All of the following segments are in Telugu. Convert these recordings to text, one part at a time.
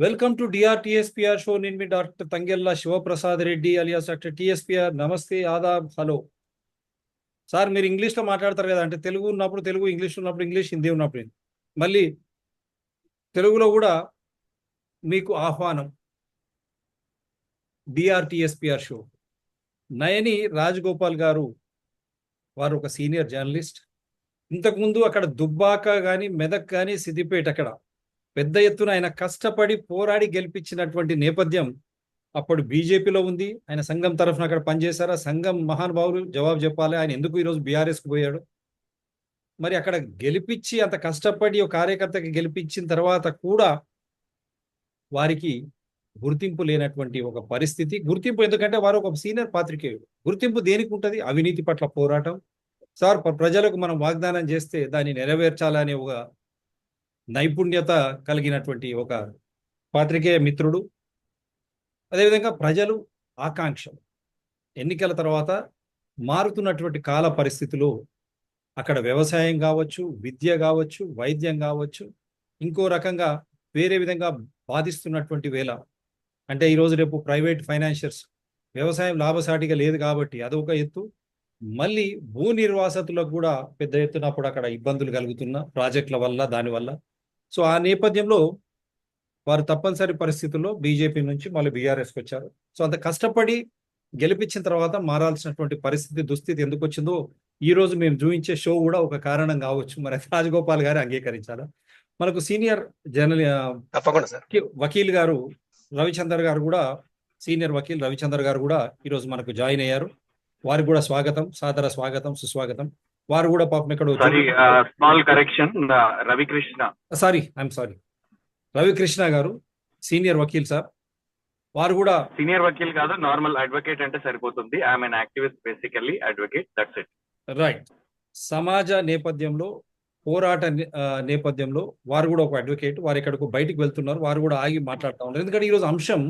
Welcome to DRTSPR show. నేను మీ doctor Thangella Sivaprasad Reddy alias doctor TSPR. నమస్తే, ఆదాబ్, హలో. సార్ మీరు ఇంగ్లీష్లో మాట్లాడతారు కదా, అంటే తెలుగు ఉన్నప్పుడు తెలుగు, ఇంగ్లీష్ ఉన్నప్పుడు ఇంగ్లీష్, హిందీ ఉన్నప్పుడు హిందీ. మళ్ళీ తెలుగులో కూడా మీకు ఆహ్వానం. డిఆర్టీఎస్పిఆర్ షో. నయని రాజగోపాల్ గారు, వారు ఒక సీనియర్ జర్నలిస్ట్. ఇంతకుముందు అక్కడ దుబ్బాక కానీ, మెదక్ కానీ, సిద్దిపేట అక్కడ పెద్ద ఎత్తున ఆయన కష్టపడి పోరాడి గెలిపించినటువంటి నేపథ్యం అప్పుడు బీజేపీలో ఉంది. ఆయన సంఘం తరఫున అక్కడ పనిచేశారు. ఆ సంఘం మహానుభావులు జవాబు చెప్పాలి, ఆయన ఎందుకు ఈరోజు బీఆర్ఎస్కి పోయాడు. మరి అక్కడ గెలిపించి అంత కష్టపడి ఒక కార్యకర్తకి గెలిపించిన తర్వాత కూడా వారికి గుర్తింపు లేనటువంటి ఒక పరిస్థితి. గుర్తింపు ఎందుకంటే వారు ఒక సీనియర్ పాత్రికేయుడు. గుర్తింపు దేనికి ఉంటుంది? అవినీతి పట్ల పోరాటం. సార్, ప్రజలకు మనం వాగ్దానం చేస్తే దాన్ని నెరవేర్చాలనే ఒక నైపుణ్యత కలిగినటువంటి ఒక పాత్రికేయ మిత్రుడు. అదేవిధంగా ప్రజలు ఆకాంక్షలు, ఎన్నికల తర్వాత మారుతున్నటువంటి కాల పరిస్థితులు, అక్కడ వ్యవసాయం కావచ్చు, విద్య కావచ్చు, వైద్యం కావచ్చు, ఇంకో రకంగా వేరే విధంగా బాధిస్తున్నటువంటి వేళ, అంటే ఈరోజు రేపు ప్రైవేట్ ఫైనాన్షియర్స్, వ్యవసాయం లాభసాటిగా లేదు కాబట్టి అదొక ఎత్తు. మళ్ళీ భూ నిర్వాసితులకు కూడా పెద్ద ఎత్తున అప్పుడు అక్కడ ఇబ్బందులు కలుగుతున్న ప్రాజెక్టుల వల్ల, దానివల్ల. సో ఆ నేపథ్యంలో వారు తప్పనిసరి పరిస్థితుల్లో బీజేపీ నుంచి మళ్ళీ బీఆర్ఎస్కి వచ్చారు. సో అంత కష్టపడి గెలిపించిన తర్వాత మారాల్సినటువంటి పరిస్థితి, దుస్థితి ఎందుకు వచ్చిందో ఈ రోజు మేము చూపించే షో కూడా ఒక కారణం కావచ్చు. మరి రాజగోపాల్ గారు అంగీకరించాలా? మనకు సీనియర్ తప్పకుండా సార్ వకీల్ గారు రవిచందర్ గారు కూడా, సీనియర్ వకీల్ రవిచందర్ గారు కూడా ఈరోజు మనకు జాయిన్ అయ్యారు. వారికి కూడా స్వాగతం, సాదర స్వాగతం, సుస్వాగతం. వారు కూడా పాపం ఎక్కడ small correction, Ravikrishna, I'm sorry, Ravikrishna గారు సీనియర్ వకీల్ సార్. వారు కూడా సీనియర్ వకీల్ కాదు, నార్మల్ అడ్వకేట్ అంటే సరిపోతుంది. I'm N activist, basically advocate, that's it. Right. సమాజ నేపథ్యంలో, పోరాట నేపథ్యంలో వారు కూడా ఒక అడ్వకేట్. వారు ఇక్కడకు బయటికి వెళ్తున్నారు, వారు కూడా ఆగి మాట్లాడుతూ ఉన్నారు. ఎందుకంటే ఈరోజు అంశం,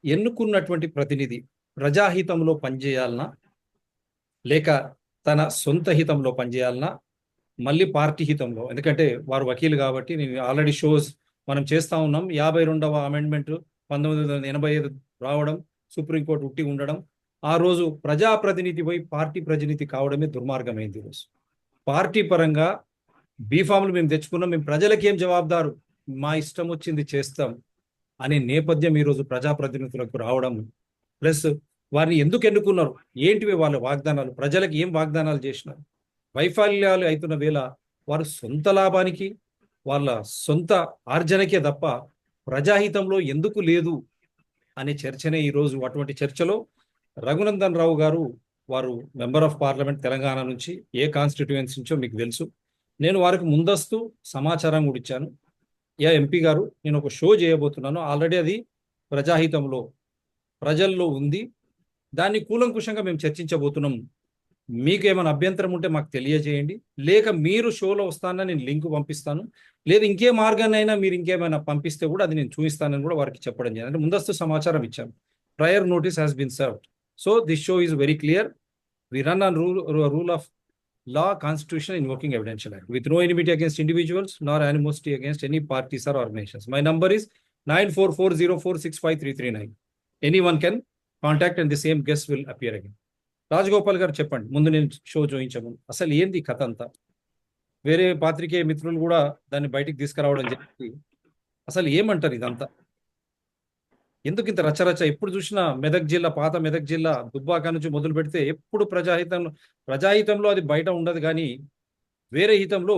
ఎన్నుకున్నటువంటి ప్రతినిధి ప్రజాహితంలో పనిచేయాలన్నా, లేక తన సొంత హితంలో పనిచేయాలన్నా, మళ్ళీ పార్టీ హితంలో. ఎందుకంటే వారు వకీలు కాబట్టి, నేను ఆల్రెడీ షోస్ మనం చేస్తూ ఉన్నాం. 52వ అమెండ్మెంట్ 1985 రావడం, సుప్రీంకోర్టు ఉట్టి ఉండడం, ఆ రోజు ప్రజాప్రతినిధి పోయి పార్టీ ప్రతినిధి కావడమే దుర్మార్గమైంది. ఈరోజు పార్టీ పరంగా బీఫామ్లు మేము తెచ్చుకున్నాం, మేము ప్రజలకి ఏం జవాబుదారు, మా ఇష్టం వచ్చింది చేస్తాం అనే నేపథ్యం ఈరోజు ప్రజాప్రతినిధులకు రావడం. ప్లస్ వారిని ఎందుకు ఎన్నుకున్నారు, ఏంటివి వాళ్ళ వాగ్దానాలు, ప్రజలకు ఏం వాగ్దానాలు చేసినారు, వైఫల్యాలు అవుతున్న వేళ వారు సొంత లాభానికి, వాళ్ళ సొంత ఆర్జనకే తప్ప ప్రజాహితంలో ఎందుకు లేదు అనే చర్చనే ఈరోజు. అటువంటి చర్చలో రఘునందన్ రావు గారు, వారు మెంబర్ ఆఫ్ పార్లమెంట్ తెలంగాణ నుంచి, ఏ కాన్స్టిట్యుయెన్సీ నుంచో మీకు తెలుసు. నేను వారికి ముందస్తు సమాచారం కూడా ఇచ్చాను. ఎంపీ గారు, నేను ఒక షో చేయబోతున్నాను, ఆల్రెడీ అది ప్రజాహితంలో ప్రజల్లో ఉంది, దాన్ని కూలంకుషంగా మేము చర్చించబోతున్నాం. మీకు ఏమైనా అభ్యంతరం ఉంటే మాకు తెలియజేయండి, లేక మీరు షోలో వస్తానని నేను లింక్ పంపిస్తాను, లేదు ఇంకే మార్గాన్నైనా మీరు ఇంకేమైనా పంపిస్తే కూడా అది నేను చూపిస్తానని కూడా వారికి చెప్పడం జరిగింది. అంటే ముందస్తు సమాచారం ఇచ్చాను. Prior notice has been served. So this show is very clear. We run on rule of law, constitution, invoking evidential act, with no enmity against individuals nor animosity against any parties or organizations. My number is 9440465339. Anyone can contact and the same guest will appear again. Rajagopal గారు చెప్పండి, ముందు నేను షో చూపించము, అసలు ఏంది కథ అంతా. వేరే పాత్రికేయ మిత్రులు కూడా దాన్ని బయటికి తీసుకురావడం జరిగింది. అసలు ఏమంటారు ఇదంతా, ఎందుకు ఇంత రచ్చరచ్చ? ఎప్పుడు చూసినా మెదక్ జిల్లా, పాత మెదక్ జిల్లా దుబ్బాక నుంచి మొదలు పెడితే ఎప్పుడు ప్రజాహితంలో అది బయట ఉండదు, కానీ వేరే హితంలో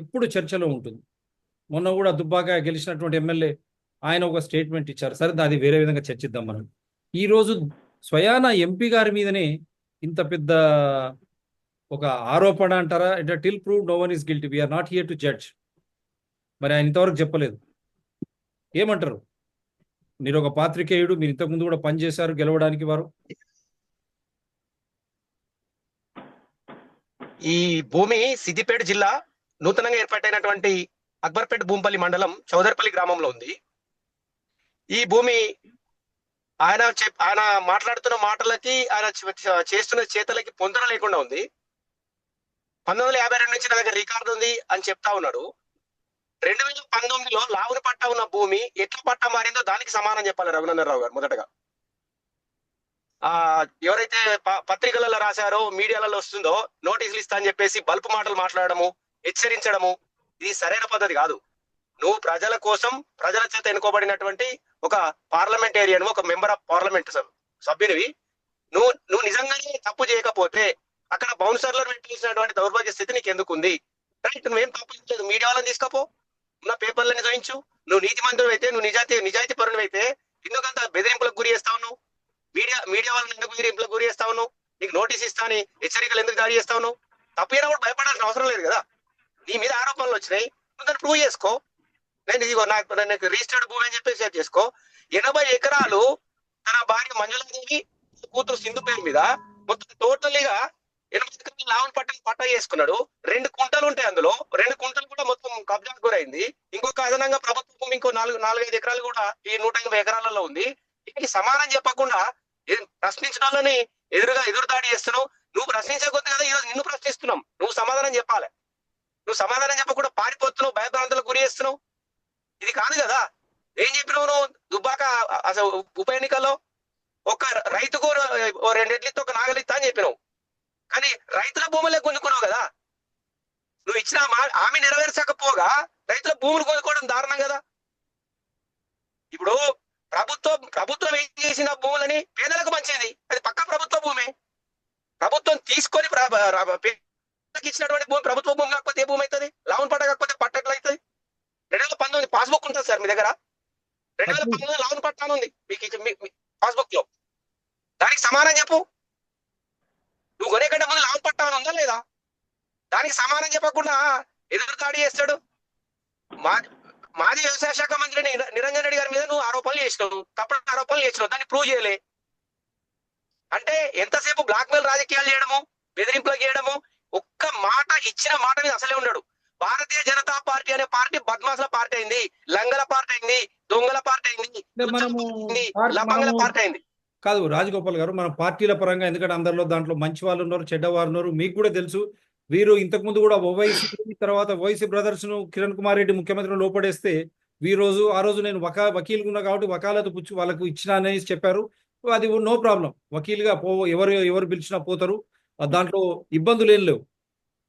ఎప్పుడు చర్చలో ఉంటుంది. మొన్న కూడా దుబ్బాక గెలిచినటువంటి ఎమ్మెల్యే ఆయన ఒక స్టేట్మెంట్ ఇచ్చారు. సరే, అది వేరే విధంగా చర్చిద్దాం మనం. ఈరోజు స్వయాన ఎంపీ గారి మీదనే ఇంత పెద్ద ఒక ఆరోపణ అంటారా, అంటే till prove no one is guilty, we are not here to judge. మరి ఆయన ఇంతవరకు చెప్పలేదు. ఏమంటారు? మీరు ఒక పాత్రికేయుడు, మీరు ఇంతకుముందు కూడా పనిచేశారు గెలవడానికి. వారు ఈ భూమి సిద్దిపేట జిల్లా నూతనంగా ఏర్పాటైనటువంటి అక్బర్పేట భూంపల్లి మండలం చౌదరిపల్లి గ్రామంలో ఉంది. ఈ భూమి ఆయన మాట్లాడుతున్న మాటలకి, ఆయన చేస్తున్న చేతలకి పొందన లేకుండా ఉంది. 1952 నుంచి నా దగ్గర రికార్డు ఉంది అని చెప్తా ఉన్నాడు. 2019లో లావున పట్టా ఉన్న భూమి ఎట్లా పట్టా మారిందో దానికి సమానం చెప్పాలి రఘునందన్ రావు గారు మొదటగా. ఆ ఎవరైతే పత్రికలలో రాశారో మీడియాలలో వస్తుందో నోటీసులు ఇస్తా అని చెప్పేసి బల్పు మాటలు మాట్లాడము, హెచ్చరించడము, ఇది సరైన పద్ధతి కాదు. నువ్వు ప్రజల కోసం ప్రజల చేత ఎన్నుకోబడినటువంటి ఒక పార్లమెంటేరియన్, ఒక మెంబర్ ఆఫ్ పార్లమెంట్ సభ్యునివి. నువ్వు నిజంగానే తప్పు చేయకపోతే అక్కడ బౌన్సర్లను పెట్టేసినటువంటి దౌర్భాగ్య స్థితి నీకు ఎందుకుంది? రైట్, నువ్వేం తప్పు చేయలేదు, మీడియా వాళ్ళని తీసుకపో, ఉన్న పేపర్లని చూయించు. నువ్వు నీతిమంతుడు అయితే, నువ్వు నిజాయితీ పరుడు అయితే ఎందుకంత బెదిరింపులకు గురి చేస్తావు? నువ్వు మీడియా వాళ్ళని ఎందుకు బెదిరింపులకు గురి చేస్తావు? నువ్వు నీకు నోటీస్ ఇస్తాని హెచ్చరికలు ఎందుకు జారీ చేస్తావు? నువ్వు తప్పైనా కూడా భయపడాల్సిన అవసరం లేదు కదా. నీ మీద ఆరోపణలు వచ్చినాయి, నువ్వు దాన్ని ప్రూవ్ చేసుకో. నేను ఇదిగో నాకు రిజిస్టర్డ్ భూమి అని చెప్పేసి షేర్ చేసుకో. 80 ఎకరాలు తన భార్య మంజులాదేవి కూతురు సింధు పేరు మీద మొత్తం టోటల్గా 80 ఎకరాలు లావణ పట్టా చేసుకున్నాడు. 2 కుంటలు ఉంటాయి, అందులో 2 కుంటలు కూడా మొత్తం కబ్జాకు గురైంది. ఇంకొక అదనంగా ప్రభుత్వ భూమి ఇంకో 4-5 ఎకరాలు కూడా ఈ 180 ఎకరాలలో ఉంది. ఇక్కడికి సమానం చెప్పకుండా ప్రశ్నించిన వాళ్ళని ఎదురుదాడి చేస్తున్నావు. నువ్వు ప్రశ్నించకపోతే కదా ఈరోజు నిన్ను ప్రశ్నిస్తున్నాం. నువ్వు సమాధానం చెప్పాలి. నువ్వు సమాధానం చెప్పకుండా పారిపోతున్నావు, భయభ్రాంతులకు గురి చేస్తున్నావు. ఇది కాదు కదా. ఏం చెప్పినావు నువ్వు దుబ్బాక అసలు ఉప ఎన్నికల్లో? ఒక రైతుకు 2 ఎడ్లతో ఒక నాగలిస్తా అని చెప్పినావు, కానీ రైతుల భూములే కొనుక్కున్నావు కదా. నువ్వు ఇచ్చిన హామీ నెరవేర్చకపోగా రైతుల భూములు కొనుక్కోవడం దారుణం కదా. ఇప్పుడు ప్రభుత్వం ఏం చేసిన భూములని పేదలకు మంచిది, అది పక్క ప్రభుత్వ భూమే. ప్రభుత్వం తీసుకొని ఇచ్చినటువంటి భూమి ప్రభుత్వ భూమి కాకపోతే ఏ భూమి అవుతుంది? లావణ పట్ట కాకపోతే పట్ట ఎట్లా అవుతుంది? 2019 పాస్బుక్ ఉంటుంది సార్ మీ దగ్గర. 2019 లావణ పట్ట ఉంది మీకు పాస్బుక్ లో. దానికి సమానం చెప్పు. నువ్వు కొనేకంటే ముందు లావణ పట్ట ఉందా లేదా? దానికి సమానం చెప్పకుండా ఎదురుదాడి చేస్తాడు. మాజీ వ్యవసాయ శాఖ మంత్రి నిరంజన్ రెడ్డి గారి మీద నువ్వు ఆరోపణలు చేసినావు, తప్పుడు ఆరోపణలు చేసినావు, దాన్ని ప్రూవ్ చేయలే. అంటే ఎంతసేపు బ్లాక్ మెయిల్ రాజకీయాలు చేయడము, బెదిరింపులు చేయడము. ఒక్క మాట ఇచ్చిన మాట మీద అసలే ఉన్నాడు. భారతీయ జనతా పార్టీ అనే పార్టీ బద్మాసుల పార్టీ అయింది, లంగల పార్టీ అయింది, దొంగల పార్టీ అయింది, లంబంగల పార్టీ అయింది. కాదు రాజగోపాల్ గారు, మన పార్టీల పరంగా, ఎందుకంటే అందరిలో దాంట్లో మంచి వాళ్ళు ఉన్నారు, చెడ్డవారు ఉన్నారు. మీకు కూడా తెలుసు, వీరు ఇంతకుముందు కూడా ఓవైసీ తర్వాత ఓవైసీ బ్రదర్స్ ను కిరణ్ కుమార్ రెడ్డి ముఖ్యమంత్రిని లోపడేస్తే ఆ రోజు నేను వకీలుగా ఉన్నా కాబట్టి వకాలతు పుచ్చి వాళ్ళకు ఇచ్చిన అనేసి చెప్పారు. అది నో ప్రాబ్లం, వకీలుగా ఎవరు పిలిచినా పోతారు, దాంట్లో ఇబ్బందులు ఏం లేవు.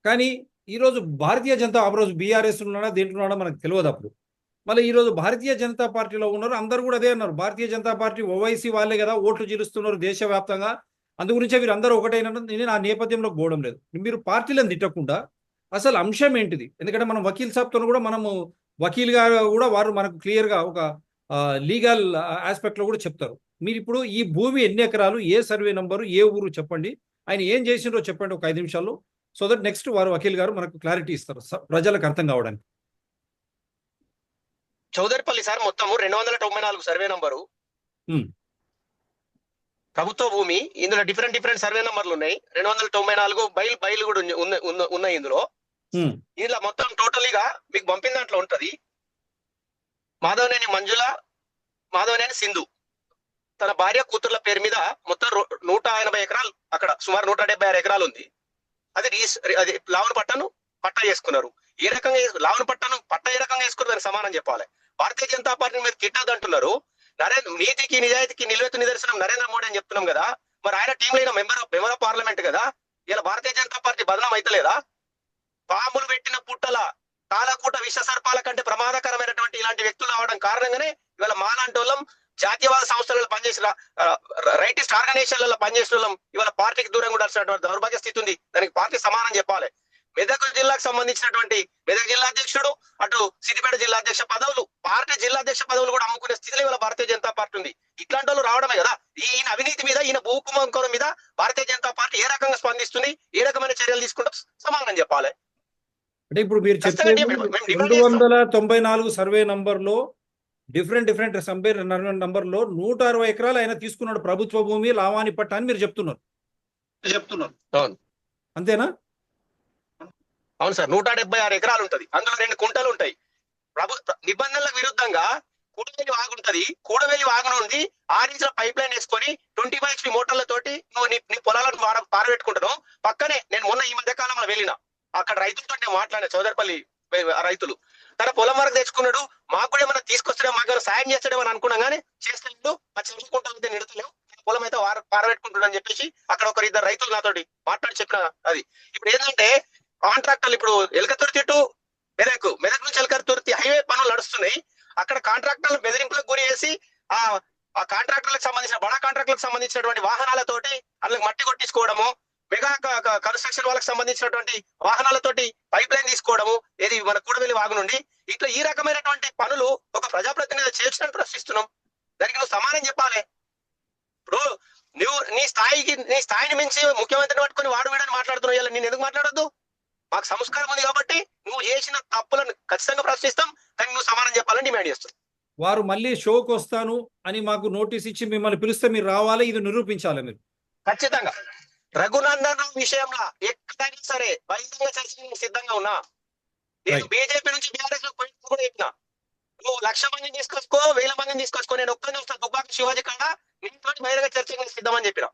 కానీ ఈరోజు భారతీయ జనతా, ఆ రోజు బీఆర్ఎస్ ఉన్నాడా దేంట్లో ఉన్నాడో మనకు తెలియదు. అప్పుడు మళ్ళీ ఈరోజు భారతీయ జనతా పార్టీలో ఉన్నారు, అందరూ కూడా అదే అన్నారు. భారతీయ జనతా పార్టీ ఓవైసీ వాళ్ళే కదా ఓట్లు చీలుస్తున్నారు దేశవ్యాప్తంగా, అందుగురించే వీరు అందరూ ఒకటైనా. నేను ఆ నేపథ్యంలో పోవడం లేదు. మీరు పార్టీలను తిట్టకుండా అసలు అంశం ఏంటిది? ఎందుకంటే మనం వకీల్ సాబ్తో కూడా మనము వకీల్గా కూడా వారు మనకు క్లియర్గా ఒక లీగల్ ఆస్పెక్ట్లో కూడా చెప్తారు. మీరు ఇప్పుడు ఈ భూమి ఎన్ని ఎకరాలు, ఏ సర్వే నంబరు, ఏ ఊరు చెప్పండి, ఆయన ఏం చేసిండ్రో చెప్పండి ఒక 5 నిమిషాల్లో. సో దట్ నెక్స్ట్ వారు వకీల్ గారు మనకు క్లారిటీ ఇస్తారు ప్రజలకు అర్థం కావడానికి. చౌదరిపల్లి సార్ మొత్తం 294 సర్వే నంబరు ప్రభుత్వ భూమి. ఇందులో డిఫరెంట్ సర్వే నంబర్లు ఉన్నాయి. 294 బయలు కూడా ఉన్నాయి ఇందులో. ఇందులో మొత్తం టోటల్గా మీకు పంపిన దాంట్లో ఉంటది. మాధవనేని మంజుల, మాధవనేని సింధు తన భార్య కూతుర్ల పేరు మీద మొత్తం 180 ఎకరాలు, అక్కడ సుమారు 176 ఎకరాలు ఉంది. అది లావణ పట్టా చేసుకున్నారు. ఏ రకంగా లావణ పట్టా ఏ రకంగా చేసుకున్నారు దానికి సమానం చెప్పాలి. భారతీయ జనతా పార్టీ మీద కిట్టదు అంటున్నారు. నీతికి నిజాయితీకి నిలువెత్తు నిదర్శనం నరేంద్ర మోడీ అని చెప్తున్నాం కదా. మరి ఆయన టీంలో అయిన మెంబర్ ఆఫ్ పార్లమెంట్ కదా. ఇలా భారతీయ జనతా పార్టీ బదనం అయితలేదా? పాములు పెట్టిన పుట్టల తాళకూట విష సర్పాల కంటే ప్రమాదకరమైనటువంటి ఇలాంటి వ్యక్తులు రావడం కారణంగానే ఇవాళ మాలాంటి వాళ్ళం, జాతీయవాద సంస్థలలో పనిచేసిన రైటిస్ట్ ఆర్గనైజేషన్లలో పనిచేసిన వాళ్ళం ఇవాళ పార్టీకి దూరంగా ఉండాల్సినటువంటి దౌర్భాగ్య స్థితి ఉంది. దానికి పార్టీ సమానం చెప్పాలి. మెదక్ జిల్లాకు సంబంధించినటువంటి మెదక్ జిల్లా అధ్యక్షుడు, అటు సిద్దిపేట జిల్లా అధ్యక్ష పదవులు, పార్టీ జిల్లా అధ్యక్ష పదవులు కూడా అమ్ముకునే స్థితిలో ఇవాళ భారతీయ జనతా పార్టీ ఉంది. ఇట్లాంటి వాళ్ళు రావడమే కదా. ఈయన అవినీతి మీద, ఈయన భూకుంభకోణం మీద భారతీయ జనతా పార్టీ ఏ రకంగా స్పందిస్తుంది, ఏ రకమైన చర్యలు తీసుకుంటూ సమానం చెప్పాలి. అంటే ఇప్పుడు మీరు చెప్పేది 294 సర్వే నంబర్లో డిఫరెంట్ సర్వే నంబర్లో 160 ఎకరాలు ఆయన తీసుకున్నాడు ప్రభుత్వ భూమి లావాణి పట్టా అని మీరు చెప్తున్నారు. అంతేనా? అవును సార్. 176 ఎకరాలు ఉంటది. అందులో 2 కుంటలు ఉంటాయి. నిబంధనలకు విరుద్ధంగా కూడవేలి వాగుంటది. కూడవేలి వాగు నుండి 6 ఇంచుల పైప్ లైన్ వేసుకొని 25 HP మోటార్లతోటి నువ్వు నీ పొలాలను పారబెట్టుకుంటున్నావు. పక్కనే నేను మొన్న ఈ మధ్య కాలంలో వెళ్ళిన అక్కడ రైతులతో నేను మాట్లాడిన, చౌదరిపల్లి రైతులు తన పొలం వరకు తెచ్చుకున్నాడు, మాకు కూడా ఏమైనా తీసుకొస్తాడో మాకు ఏమైనా సాయం చేస్తాడేమో అని అనుకున్నాం కానీ చేస్తాడు. ఆ చెప్పుకుంటా నిడతలేవు, పొలం అయితే పారబెట్టుకుంటాడు అని చెప్పేసి అక్కడ ఒకరు ఇద్దరు రైతులు నాతోటి మాట్లాడి చెప్పిన. అది ఇప్పుడు ఏంటంటే కాంట్రాక్టర్లు ఇప్పుడు ఎలకతుర్తి టు మెదక్ నుంచి ఎలకతుర్తి హైవే పనులు నడుస్తున్నాయి. అక్కడ కాంట్రాక్టర్లు బెదిరింపులకు గురి చేసి ఆ కాంట్రాక్టర్లకు సంబంధించిన బడా కాంట్రాక్టర్లకు సంబంధించినటువంటి వాహనాలతోటి వాళ్ళకి మట్టి కొట్టించుకోవడము, మెగా కన్స్ట్రక్షన్ వాళ్ళకి సంబంధించినటువంటి వాహనాలతోటి పైప్ లైన్ తీసుకోవడము, ఏది మన కూడవెల్లి వాగు నుండి, ఇట్లా ఈ రకమైనటువంటి పనులు ఒక ప్రజాప్రతినిధి చేయడానికి ప్రశ్నిస్తున్నాం. దానికి నువ్వు సమానం చెప్పాలి. ఇప్పుడు నువ్వు నీ స్థాయిని మించి ముఖ్యమంత్రిని పట్టుకొని వాడు వీడని మాట్లాడుతున్నావు. ఇలా నేను ఎందుకు మాట్లాడొద్దు? మాకు సంస్కారం ఉంది కాబట్టి నువ్వు చేసిన తప్పులను ఖచ్చితంగా ప్రశ్నిస్తాం, కానీ నువ్వు సమానం చెప్పాలని డిమాండ్ చేస్తాం. వారు మళ్ళీ షోకి వస్తాను అని మాకు నోటీస్ ఇచ్చి మిమ్మల్ని పిలిస్తే మీరు రావాలి, ఇది నిరూపించాలి మీరు ఖచ్చితంగా. రఘునందన్ రావు విషయంలో ఎక్కడైనా సరే బహిరంగ చర్చకు సిద్ధంగా ఉన్నా. నేను బీజేపీ నుంచి బీఆర్ఎస్ లో పోయినప్పుడు కూడా చెప్పిన, నువ్వు 1,00,000 మందిని తీసుకొచ్చుకో, 1,000 మందిని తీసుకొచ్చుకో, నేను ఒక్కరిని వస్తా దుబ్బాక శివాజీ కాడ నీతో బహిరంగ చర్చకు సిద్ధమని చెప్పిన.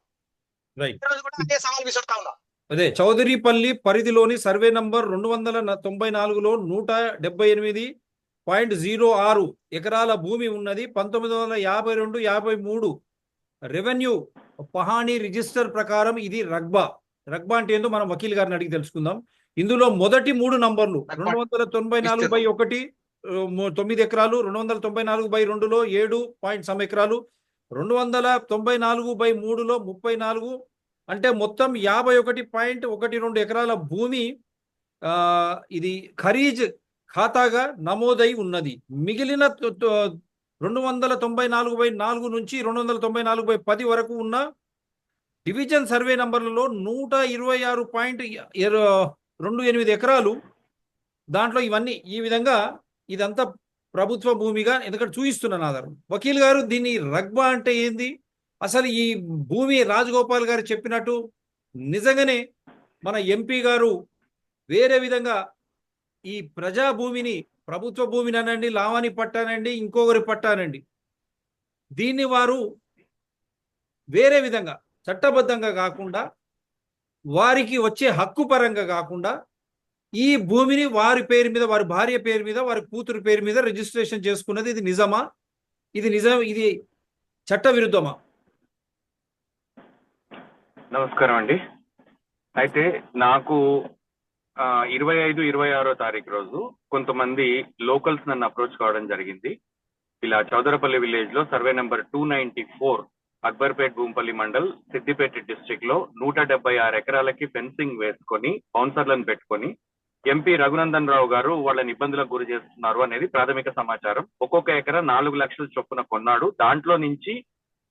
ఈరోజు కూడా అదే సవాల్ విసురుతా ఉన్నా. అదే చౌదరిపల్లి పరిధిలోని సర్వే నంబర్ 294లో 178.06 ఎకరాల భూమి ఉన్నది. 1952-53 రెవెన్యూ పహాణీ రిజిస్టర్ ప్రకారం ఇది రగ్బా అంటే ఏందో మనం వకీల్ గారిని అడిగి తెలుసుకుందాం. ఇందులో మొదటి 3 నంబర్లు 294/1 9 ఎకరాలు, 294/2లో 7 ఎకరాలు, 294/3లో 34, అంటే మొత్తం 51.12 ఎకరాల భూమి ఇది ఖరీజ్ ఖాతాగా నమోదై ఉన్నది. మిగిలిన 294/4 నుంచి 294/10 వరకు ఉన్న డివిజన్ సర్వే నంబర్లలో 126.28 ఎకరాలు. దాంట్లో ఇవన్నీ ఈ విధంగా ఇదంతా ప్రభుత్వ భూమిగా ఎందుకంటే చూపిస్తున్నాను ఆధారం. వకీల్ గారు, దీన్ని రగ్బా అంటే ఏంది? అసలు ఈ భూమి రాజగోపాల్ గారు చెప్పినట్టు నిజంగానే మన ఎంపీ గారు వేరే విధంగా ఈ ప్రజా భూమిని, ప్రభుత్వ భూమిని అనండి, లావాణి పట్టానండి, ఇంకొకరి పట్టానండి, దీన్ని వారు వేరే విధంగా చట్టబద్ధంగా కాకుండా, వారికి వచ్చే హక్కు పరంగా కాకుండా ఈ భూమిని వారి పేరు మీద, వారి భార్య పేరు మీద, వారి కూతురు పేరు మీద రిజిస్ట్రేషన్ చేసుకున్నది. ఇది నిజమా? ఇది చట్ట విరుద్ధమా? నమస్కారం అండి. అయితే నాకు 25-26 తారీఖు రోజు కొంతమంది లోకల్స్ నన్ను అప్రోచ్ కావడం జరిగింది. ఇలా చౌదరపల్లి విలేజ్ లో survey number 294 Akbarpet Bhoompally mandal Siddipet district లో 176 ఎకరాలకి ఫెన్సింగ్ వేసుకొని బౌన్సర్లను పెట్టుకొని ఎంపీ రఘునందన్ రావు గారు వాళ్ళని ఇబ్బందులకు గురి చేస్తున్నారు అనేది ప్రాథమిక సమాచారం. ఒక్కొక్క ఎకరా 4 లక్షల చొప్పున కొన్నాడు. దాంట్లో నుంచి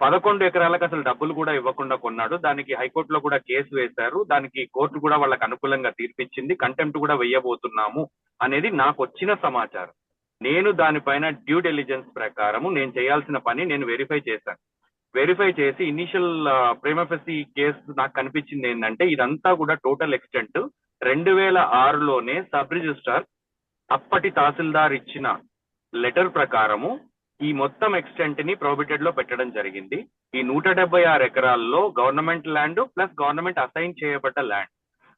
11 ఎకరాలకు అసలు డబ్బులు కూడా ఇవ్వకుండా కొన్నాడు. దానికి హైకోర్టులో కూడా కేసు వేశారు. దానికి కోర్టు కూడా వాళ్ళకి అనుకూలంగా తీర్పిచ్చింది. కంటెంప్ట్ కూడా వేయబోతున్నాము అనేది నాకు వచ్చిన సమాచారం. నేను దానిపైన డ్యూ డెలిజెన్స్ ప్రకారము నేను చేయాల్సిన పని నేను వెరిఫై చేశాను. వెరిఫై చేసి ఇనిషియల్ ప్రైమఫెసి కేసు నాకు కనిపించింది ఏంటంటే, ఇదంతా కూడా టోటల్ ఎక్స్టెంట్ 2006లోనే సబ్ రిజిస్ట్రార్ అప్పటి తహసీల్దార్ ఇచ్చిన లెటర్ ప్రకారము ఈ మొత్తం ఎక్స్టెంట్ ని ప్రొహిబిటెడ్ లో పెట్టడం జరిగింది. ఈ 176 ఎకరాల్లో government land plus government assign చేయబడ్డ ల్యాండ్.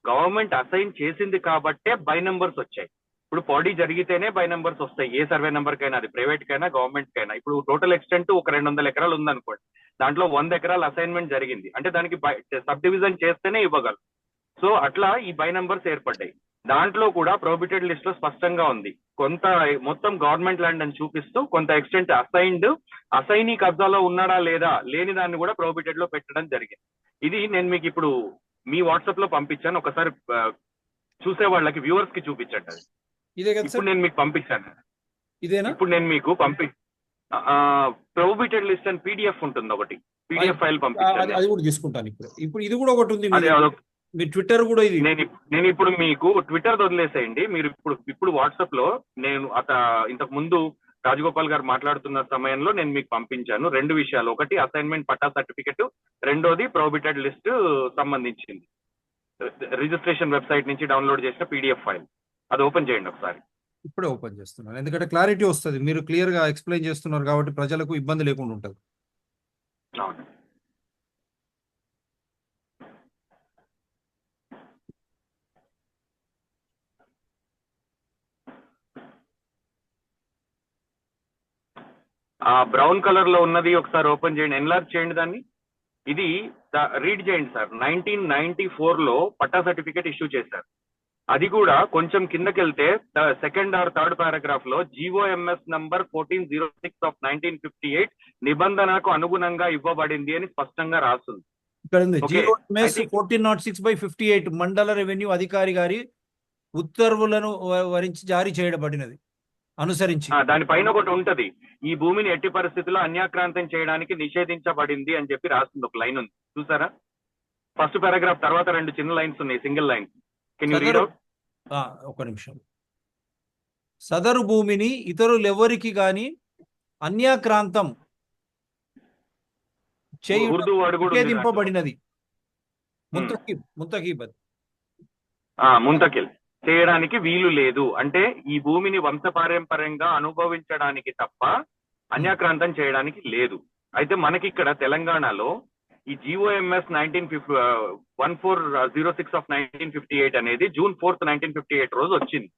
గవర్నమెంట్ అసైన్ చేసింది కాబట్టే బై నంబర్స్ వచ్చాయి. ఇప్పుడు పాడీ జరిగితేనే బై నంబర్స్ వస్తాయి, ఏ సర్వే నెంబర్ కైనా, అది ప్రైవేట్ కైనా గవర్నమెంట్ కైనా. ఇప్పుడు టోటల్ ఎక్స్టెంట్ ఒక 200 ఎకరాలు ఉందనుకోండి, దాంట్లో 100 ఎకరాలు అసైన్మెంట్ జరిగింది అంటే దానికి సబ్ డివిజన్ చేస్తేనే ఇవ్వగలరు. సో అట్లా ఈ బై నంబర్స్ ఏర్పడ్డాయి. దాంట్లో కూడా ప్రొహిబిటెడ్ లిస్ట్ లో స్పష్టంగా ఉంది, కొంత మొత్తం గవర్నమెంట్ ల్యాండ్ అని చూపిస్తూ కొంత ఎక్స్టెంట్ అసైనీ కబ్జాలో ఉన్నాడా లేదా, లేని దాన్ని కూడా ప్రొహిబిటెడ్ లో పెట్టడం జరిగింది. ఇది నేను మీకు ఇప్పుడు మీ వాట్సాప్ లో పంపించాను, ఒకసారి చూసే వాళ్ళకి వ్యూవర్స్ కి చూపించండి. అది ఇప్పుడు నేను మీకు పంపించాను. ఇప్పుడు నేను మీకు ప్రొహిబిటెడ్ లిస్ట్ అని పీడిఎఫ్ ఉంటుంది, ఒకటి పీడిఎఫ్ ఫైల్ పంపించాను. అది కూడా తీసుకుంటాను. ఇప్పుడు ఇది కూడా ఒకటి ఉంది, మీ ట్విట్టర్ కూడా. ఇది నేను ఇప్పుడు మీకు ట్విట్టర్ వదిలేసేయండి. మీరు ఇప్పుడు వాట్సాప్ లో నేను ఇంతకు ముందు రాజగోపాల్ గారు మాట్లాడుతున్న సమయంలో నేను మీకు పంపించాను 2 విషయాలు. ఒకటి అసైన్మెంట్ పట్టా సర్టిఫికెట్, రెండోది ప్రొహిబిటెడ్ లిస్ట్ సంబంధించింది. రిజిస్ట్రేషన్ వెబ్సైట్ నుంచి డౌన్లోడ్ చేసిన పీడిఎఫ్ ఫైల్, అది ఓపెన్ చేయండి ఒకసారి. ఇప్పుడే ఓపెన్ చేస్తున్నాను, ఎందుకంటే క్లారిటీ వస్తుంది. మీరు క్లియర్ గా ఎక్స్ప్లెయిన్ చేస్తున్నారు కాబట్టి ప్రజలకు ఇబ్బంది లేకుండా ఉంటుంది. అవును. ఆ బ్రౌన్ కలర్ లో ఉన్నది ఒకసారి ఓపెన్ చేయండి, ఎన్లార్జ్ చేయండి దాన్ని. ఇది రీడ్ చేయండి సార్. 1994 లో పట్టా సర్టిఫికేట్ ఇష్యూ చేశారు. అది కూడా కొంచెం కిందకెళ్తే సెకండ్ ఆర్ థర్డ్ పారాగ్రాఫ్ లో జిఓఎంఎస్ నంబర్ 1406 ఆఫ్ 1958 నిబంధనకు అనుగుణంగా ఇవ్వబడింది అని స్పష్టంగా రాస్తుంది. ఇక్కడ ఉంది ఓకే, జిఓఎంఎస్ అయితే 1406/58 మండల రెవెన్యూ అధికారి గారి ఉత్తర్వులను వరించి జారీ చేయబడినది అనుసరించి. దానిపైన ఒకటి ఉంటది, ఈ భూమిని ఎట్టి పరిస్థితుల్లో అన్యాక్రాంతం చేయడానికి నిషేధించబడింది అని చెప్పి రాస్తుంది. ఒక లైన్ ఉంది చూసారా, ఫస్ట్ పారాగ్రాఫ్ తర్వాత 2 చిన్న లైన్స్ ఉన్నాయి, single line. Can you read out? ఒక నిమిషం. సదరు భూమిని ఇతరులెవరికి గాని అన్యాక్రాంతం ఉర్దూ వర్డ్ కూడా ఉంది దాంట్లో. నిషేధింపబడినది. ముంతకిల్ చేయడానికి వీలు లేదు. అంటే ఈ భూమిని వంశపారంపర్యంగా అనుభవించడానికి తప్ప అన్యాక్రాంతం చేయడానికి లేదు. అయితే మనకి ఇక్కడ తెలంగాణలో ఈ జిఓఎంఎస్ 1406 ఆఫ్ 1958 అనేది June 4, 1958 రోజు వచ్చింది.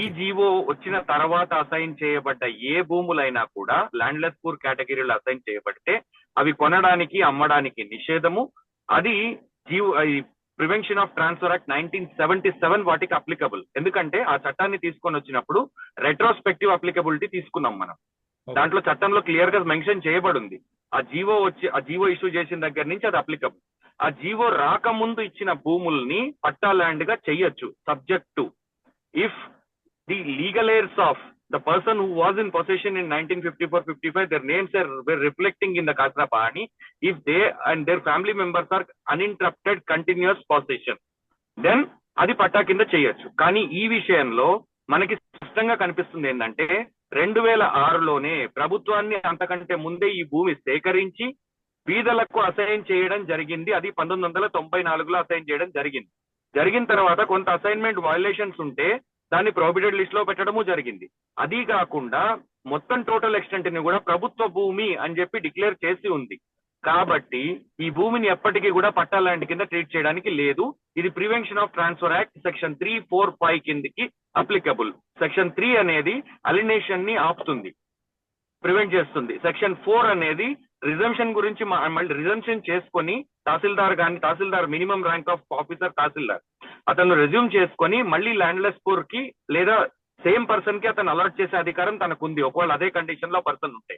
ఈ జీవో వచ్చిన తర్వాత అసైన్ చేయబడ్డ ఏ భూములైనా కూడా ల్యాండ్లెస్ పూర్ కేటగిరీలో అసైన్ చేయబడితే అవి కొనడానికి అమ్మడానికి నిషేధము. అది ప్రివెన్షన్ ఆఫ్ ట్రాన్స్ఫర్ యాక్ట్ 1977 వాటికి అప్లికబుల్. ఎందుకంటే ఆ చట్టాన్ని తీసుకొని వచ్చినప్పుడు రెట్రోస్పెక్టివ్ అప్లికబిలిటీ తీసుకున్నాం మనం. దాంట్లో చట్టంలో క్లియర్ గా మెన్షన్ చేయబడింది, ఆ జీవో ఇష్యూ చేసిన దగ్గర నుంచి అది అప్లికబుల్. ఆ జీవో రాకముందు ఇచ్చిన భూముల్ని పట్టా ల్యాండ్ గా చెయ్యొచ్చు, subject to if the legal heirs of the person who was in possession in 1954-55, their names were reflecting in the Khasra Pahani, if they and their family members are uninterrupted continuous possession, then అది పట్టా కింద చేయొచ్చు. కానీ ఈ విషయంలో మనకి స్పష్టంగా కనిపిస్తుంది ఏంటంటే 2006లోనే ప్రభుత్వాన్ని అంతకంటే ముందే ఈ భూమి సేకరించి బీదలకు అసైన్ చేయడం జరిగింది. అది 1994లో అసైన్ చేయడం జరిగింది. జరిగిన తర్వాత కొంత అసైన్మెంట్ వయలేషన్స్ ఉంటే దాన్ని ప్రొహిబిటెడ్ లిస్ట్ లో పెట్టడము జరిగింది. అది కాకుండా మొత్తం టోటల్ ఎక్స్టెంట్ ని కూడా ప్రభుత్వ భూమి అని చెప్పి డిక్లేర్ చేసి ఉంది. కాబట్టి ఈ భూమిని ఎప్పటికీ కూడా పట్టా ల్యాండ్ కింద ట్రీట్ చేయడానికి లేదు. ఇది prevention of transfer act section 3, 4, 5 కిందకి అప్లికబుల్. సెక్షన్ 3 అనేది అలినేషన్ ని ఆపుతుంది, ప్రివెంట్ చేస్తుంది. సెక్షన్ 4 అనేది రిజంప్షన్ గురించి మళ్ళీ రిజంప్షన్ చేసుకొని తహసీల్దార్ మినిమం ర్యాంక్ ఆఫ్ ఆఫీసర్ తహసీల్దార్ అతను రెజ్యూమ్ చేసుకొని మళ్ళీ ల్యాండ్లెస్ పూర్ కి లేదా సేమ్ పర్సన్ కి అతను అలాట్ చేసే అధికారం తనకుంది, ఒకవేళ అదే కండిషన్ లో పర్సన్ ఉంటే.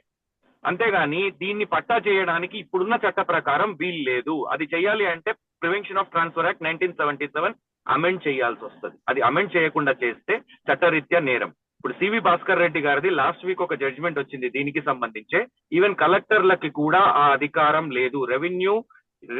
అంతేగాని దీన్ని పట్టా చేయడానికి ఇప్పుడున్న చట్ట ప్రకారం వీలు లేదు. అది చేయాలి అంటే prevention of transfer act 1977 amend చేయాల్సి వస్తుంది. అది అమెండ్ చేయకుండా చేస్తే చట్టరీత్యా నేరం. ఇప్పుడు సివి భాస్కర్ రెడ్డి గారిది లాస్ట్ వీక్ ఒక జడ్జిమెంట్ వచ్చింది దీనికి సంబంధించే. ఈవెన్ కలెక్టర్లకి కూడా ఆ అధికారం లేదు. రెవెన్యూ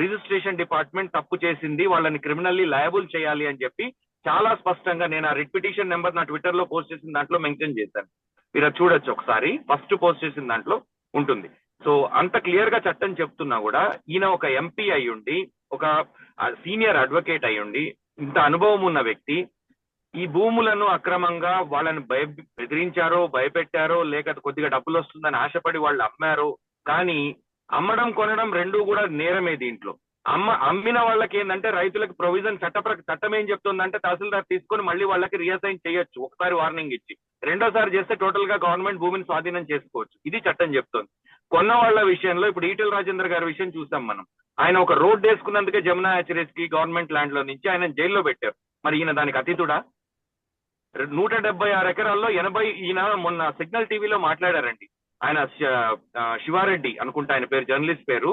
రిజిస్ట్రేషన్ డిపార్ట్మెంట్ తప్పు చేసింది, వాళ్ళని క్రిమినల్లీ లయబుల్ చేయాలి అని చెప్పి చాలా స్పష్టంగా నేను ఆ రిట్ పిటిషన్ నెంబర్ నా ట్విట్టర్ లో పోస్ట్ చేసిన దాంట్లో మెన్షన్ చేశాను. మీరు అది చూడొచ్చు ఒకసారి, ఫస్ట్ పోస్ట్ చేసిన దాంట్లో ఉంటుంది. సో అంత క్లియర్ గా చట్టం చెప్తున్నా కూడా ఈయన ఒక ఎంపీ అయ్యుండి, ఒక సీనియర్ అడ్వకేట్ అయ్యుండి, ఇంత అనుభవం ఉన్న వ్యక్తి ఈ భూములను అక్రమంగా వాళ్ళని బెదిరించారో, భయపెట్టారో, లేక కొద్దిగా డబ్బులు వస్తుందని ఆశపడి వాళ్ళు అమ్మారో. కానీ అమ్మడం కొనడం రెండూ కూడా నేరమే. దీంట్లో అమ్మిన వాళ్ళకి ఏంటంటే రైతులకు ప్రొవిజన్ చట్టం ఏం చెప్తుందంటే తహసీల్దార్ తీసుకొని మళ్ళీ వాళ్ళకి రీఅసైన్ చేయొచ్చు, ఒకసారి వార్నింగ్ ఇచ్చి. రెండోసారి చేస్తే టోటల్ గా గవర్నమెంట్ భూమిని స్వాధీనం చేసుకోవచ్చు. ఇది చట్టం చెప్తోంది. కొన్న వాళ్ళ విషయంలో ఇప్పుడు ఈటెల రాజేందర్ గారి విషయం చూసాం మనం. ఆయన ఒక రోడ్ వేసుకున్నందుకే జమునా హ్యాచరీస్ కి గవర్నమెంట్ ల్యాండ్ లో నుంచి ఆయన జైల్లో పెట్టారు. మరి ఈయన దానికి అతీతుడా? 176 ఎకరాల్లో 80 ఈయన మొన్న సిగ్నల్ టీవీలో మాట్లాడారండి. ఆయన శివారెడ్డి అనుకుంటా ఆయన పేరు, జర్నలిస్ట్ పేరు.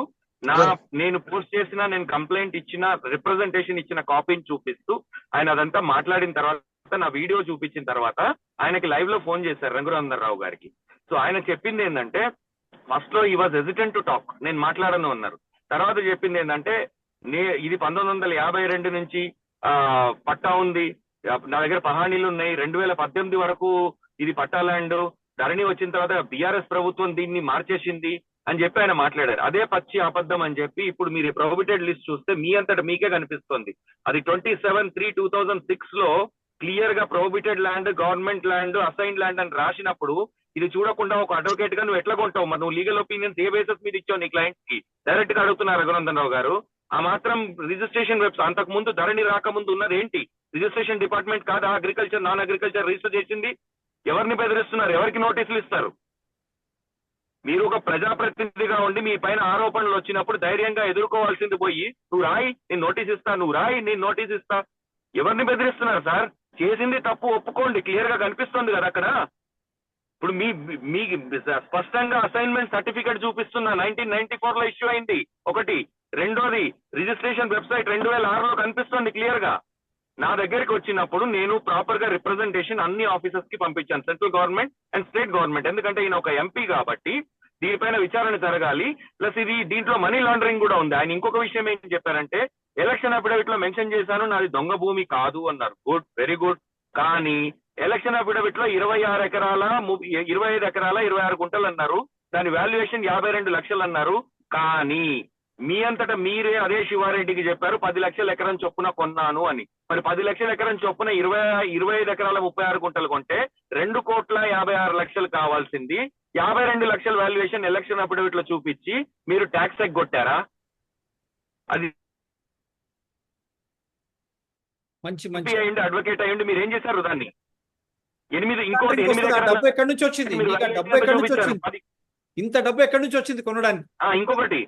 నేను పోస్ట్ చేసిన, నేను కంప్లైంట్ ఇచ్చిన, రిప్రజెంటేషన్ ఇచ్చిన కాపీని చూపిస్తూ ఆయన అదంతా మాట్లాడిన తర్వాత నా వీడియో చూపించిన తర్వాత ఆయనకి లైవ్ లో ఫోన్ చేశారు రఘునందన్ గారికి. సో ఆయన చెప్పింది ఏంటంటే ఫస్ట్ లో ఈ వాజ్ హెసిటెంట్ టు టాక్, నేను మాట్లాడను అన్నారు. తర్వాత చెప్పింది ఏంటంటే ఇది 1952 నుంచి పట్టా ఉంది, నా దగ్గర పహానీలు ఉన్నాయి, 2018 వరకు ఇది పట్టా ల్యాండ్, ధరణి వచ్చిన తర్వాత బీఆర్ఎస్ ప్రభుత్వం దీన్ని మార్చేసింది అని చెప్పి ఆయన మాట్లాడారు. అదే పచ్చి అబద్ధం అని చెప్పి ఇప్పుడు మీరు ప్రొహిబిటెడ్ లిస్ట్ చూస్తే మీ అంతటా మీకే కనిపిస్తుంది. అది 27/3/2006 లో క్లియర్ గా prohibited land, government land, assigned land అని రాసినప్పుడు ఇది చూడకుండా ఒక అడ్వకేట్ గా నువ్వు ఎట్లా కొంటావు? మరి నువ్వు లీగల్ ఒపీనియన్స్ ఏ బేసిస్ మీద ఇచ్చావు నీ క్లయింట్స్ కి? డైరెక్ట్ గా అడుగుతున్నారు రఘునందన్ రావు గారు. ఆ మాత్రం రిజిస్ట్రేషన్ వెబ్స్ అంతకు ముందు ధరణి రాకముందు ఉన్నది ఏంటి? రిజిస్ట్రేషన్ డిపార్ట్మెంట్ కాదా అగ్రికల్చర్ నాన్ అగ్రికల్చర్ రిజిస్టర్ చేసింది? ఎవరిని బెదిరిస్తున్నారు? ఎవరికి నోటీసులు ఇస్తారు? మీరు ఒక ప్రజాప్రతినిధిగా ఉండి మీ పైన ఆరోపణలు వచ్చినప్పుడు ధైర్యంగా ఎదుర్కోవాల్సింది పోయి నువ్వు రాయి నేను నోటీస్ ఇస్తా, నువ్వు రాయి నేను నోటీస్ ఇస్తా. ఎవరిని బెదిరిస్తున్నారు సార్? చేసింది తప్పు ఒప్పుకోండి, క్లియర్ గా కనిపిస్తుంది కదా అక్కడ. ఇప్పుడు మీ స్పష్టంగా అసైన్మెంట్ సర్టిఫికేట్ చూపిస్తున్నా 1994 లో ఇష్యూ అయింది ఒకటి. రెండోది రిజిస్ట్రేషన్ వెబ్సైట్ 2006లో కనిపిస్తుంది క్లియర్ గా. నా దగ్గరికి వచ్చినప్పుడు నేను ప్రాపర్ గా రిప్రజెంటేషన్ అన్ని ఆఫీసర్స్ కి పంపించాను, central government and state government. ఎందుకంటే ఈయన ఒక ఎంపీ కాబట్టి దీనిపైన విచారణ జరగాలి. ప్లస్ ఇది దీంట్లో మనీ లాండరింగ్ కూడా ఉంది. ఆయన ఇంకొక విషయం ఏం చెప్పారంటే ఎలక్షన్ అఫిడవిట్ లో మెన్షన్ చేశాను నాది దొంగ భూమి కాదు అన్నారు. Good, very good. కానీ ఎలక్షన్ అఫిడవిట్ లో 26 ఎకరాల 25 ఎకరాల 26 గుంటలు అన్నారు. దాని వాల్యుయేషన్ 52 లక్షలు అన్నారు. కానీ మీ అంతటా మీరే అదే శివారెడ్డికి చెప్పారు 10 లక్షల ఎకరం చొప్పున కొన్నాను అని. మరి 10 లక్షల ఎకరం చొప్పున 25 ఎకరాల 36 గుంటలు కొంటే 2,56,00,000 కావాల్సింది 52 లక్షల వాల్యుయేషన్ ఎలక్షన్ అఫిడవిట్ లో చూపించి మీరు ట్యాక్స్ ఎగ్గొట్టారా? అది మంచి అయ్యండి, అడ్వకేట్ అయ్యండి, మీరు ఏం చేశారు దాన్ని? ఇంకోటి 8 వస్తుంది. ఆ ఎకరాల డబ్బు ఎక్కడి నుంచి వచ్చింది? మీరు మీకు ఆ డబ్బు ఎక్కడి నుంచి వచ్చింది? ఇంత డబ్బు ఎక్కడి నుంచి వచ్చింది కొనడానికి? ఇంకొకటి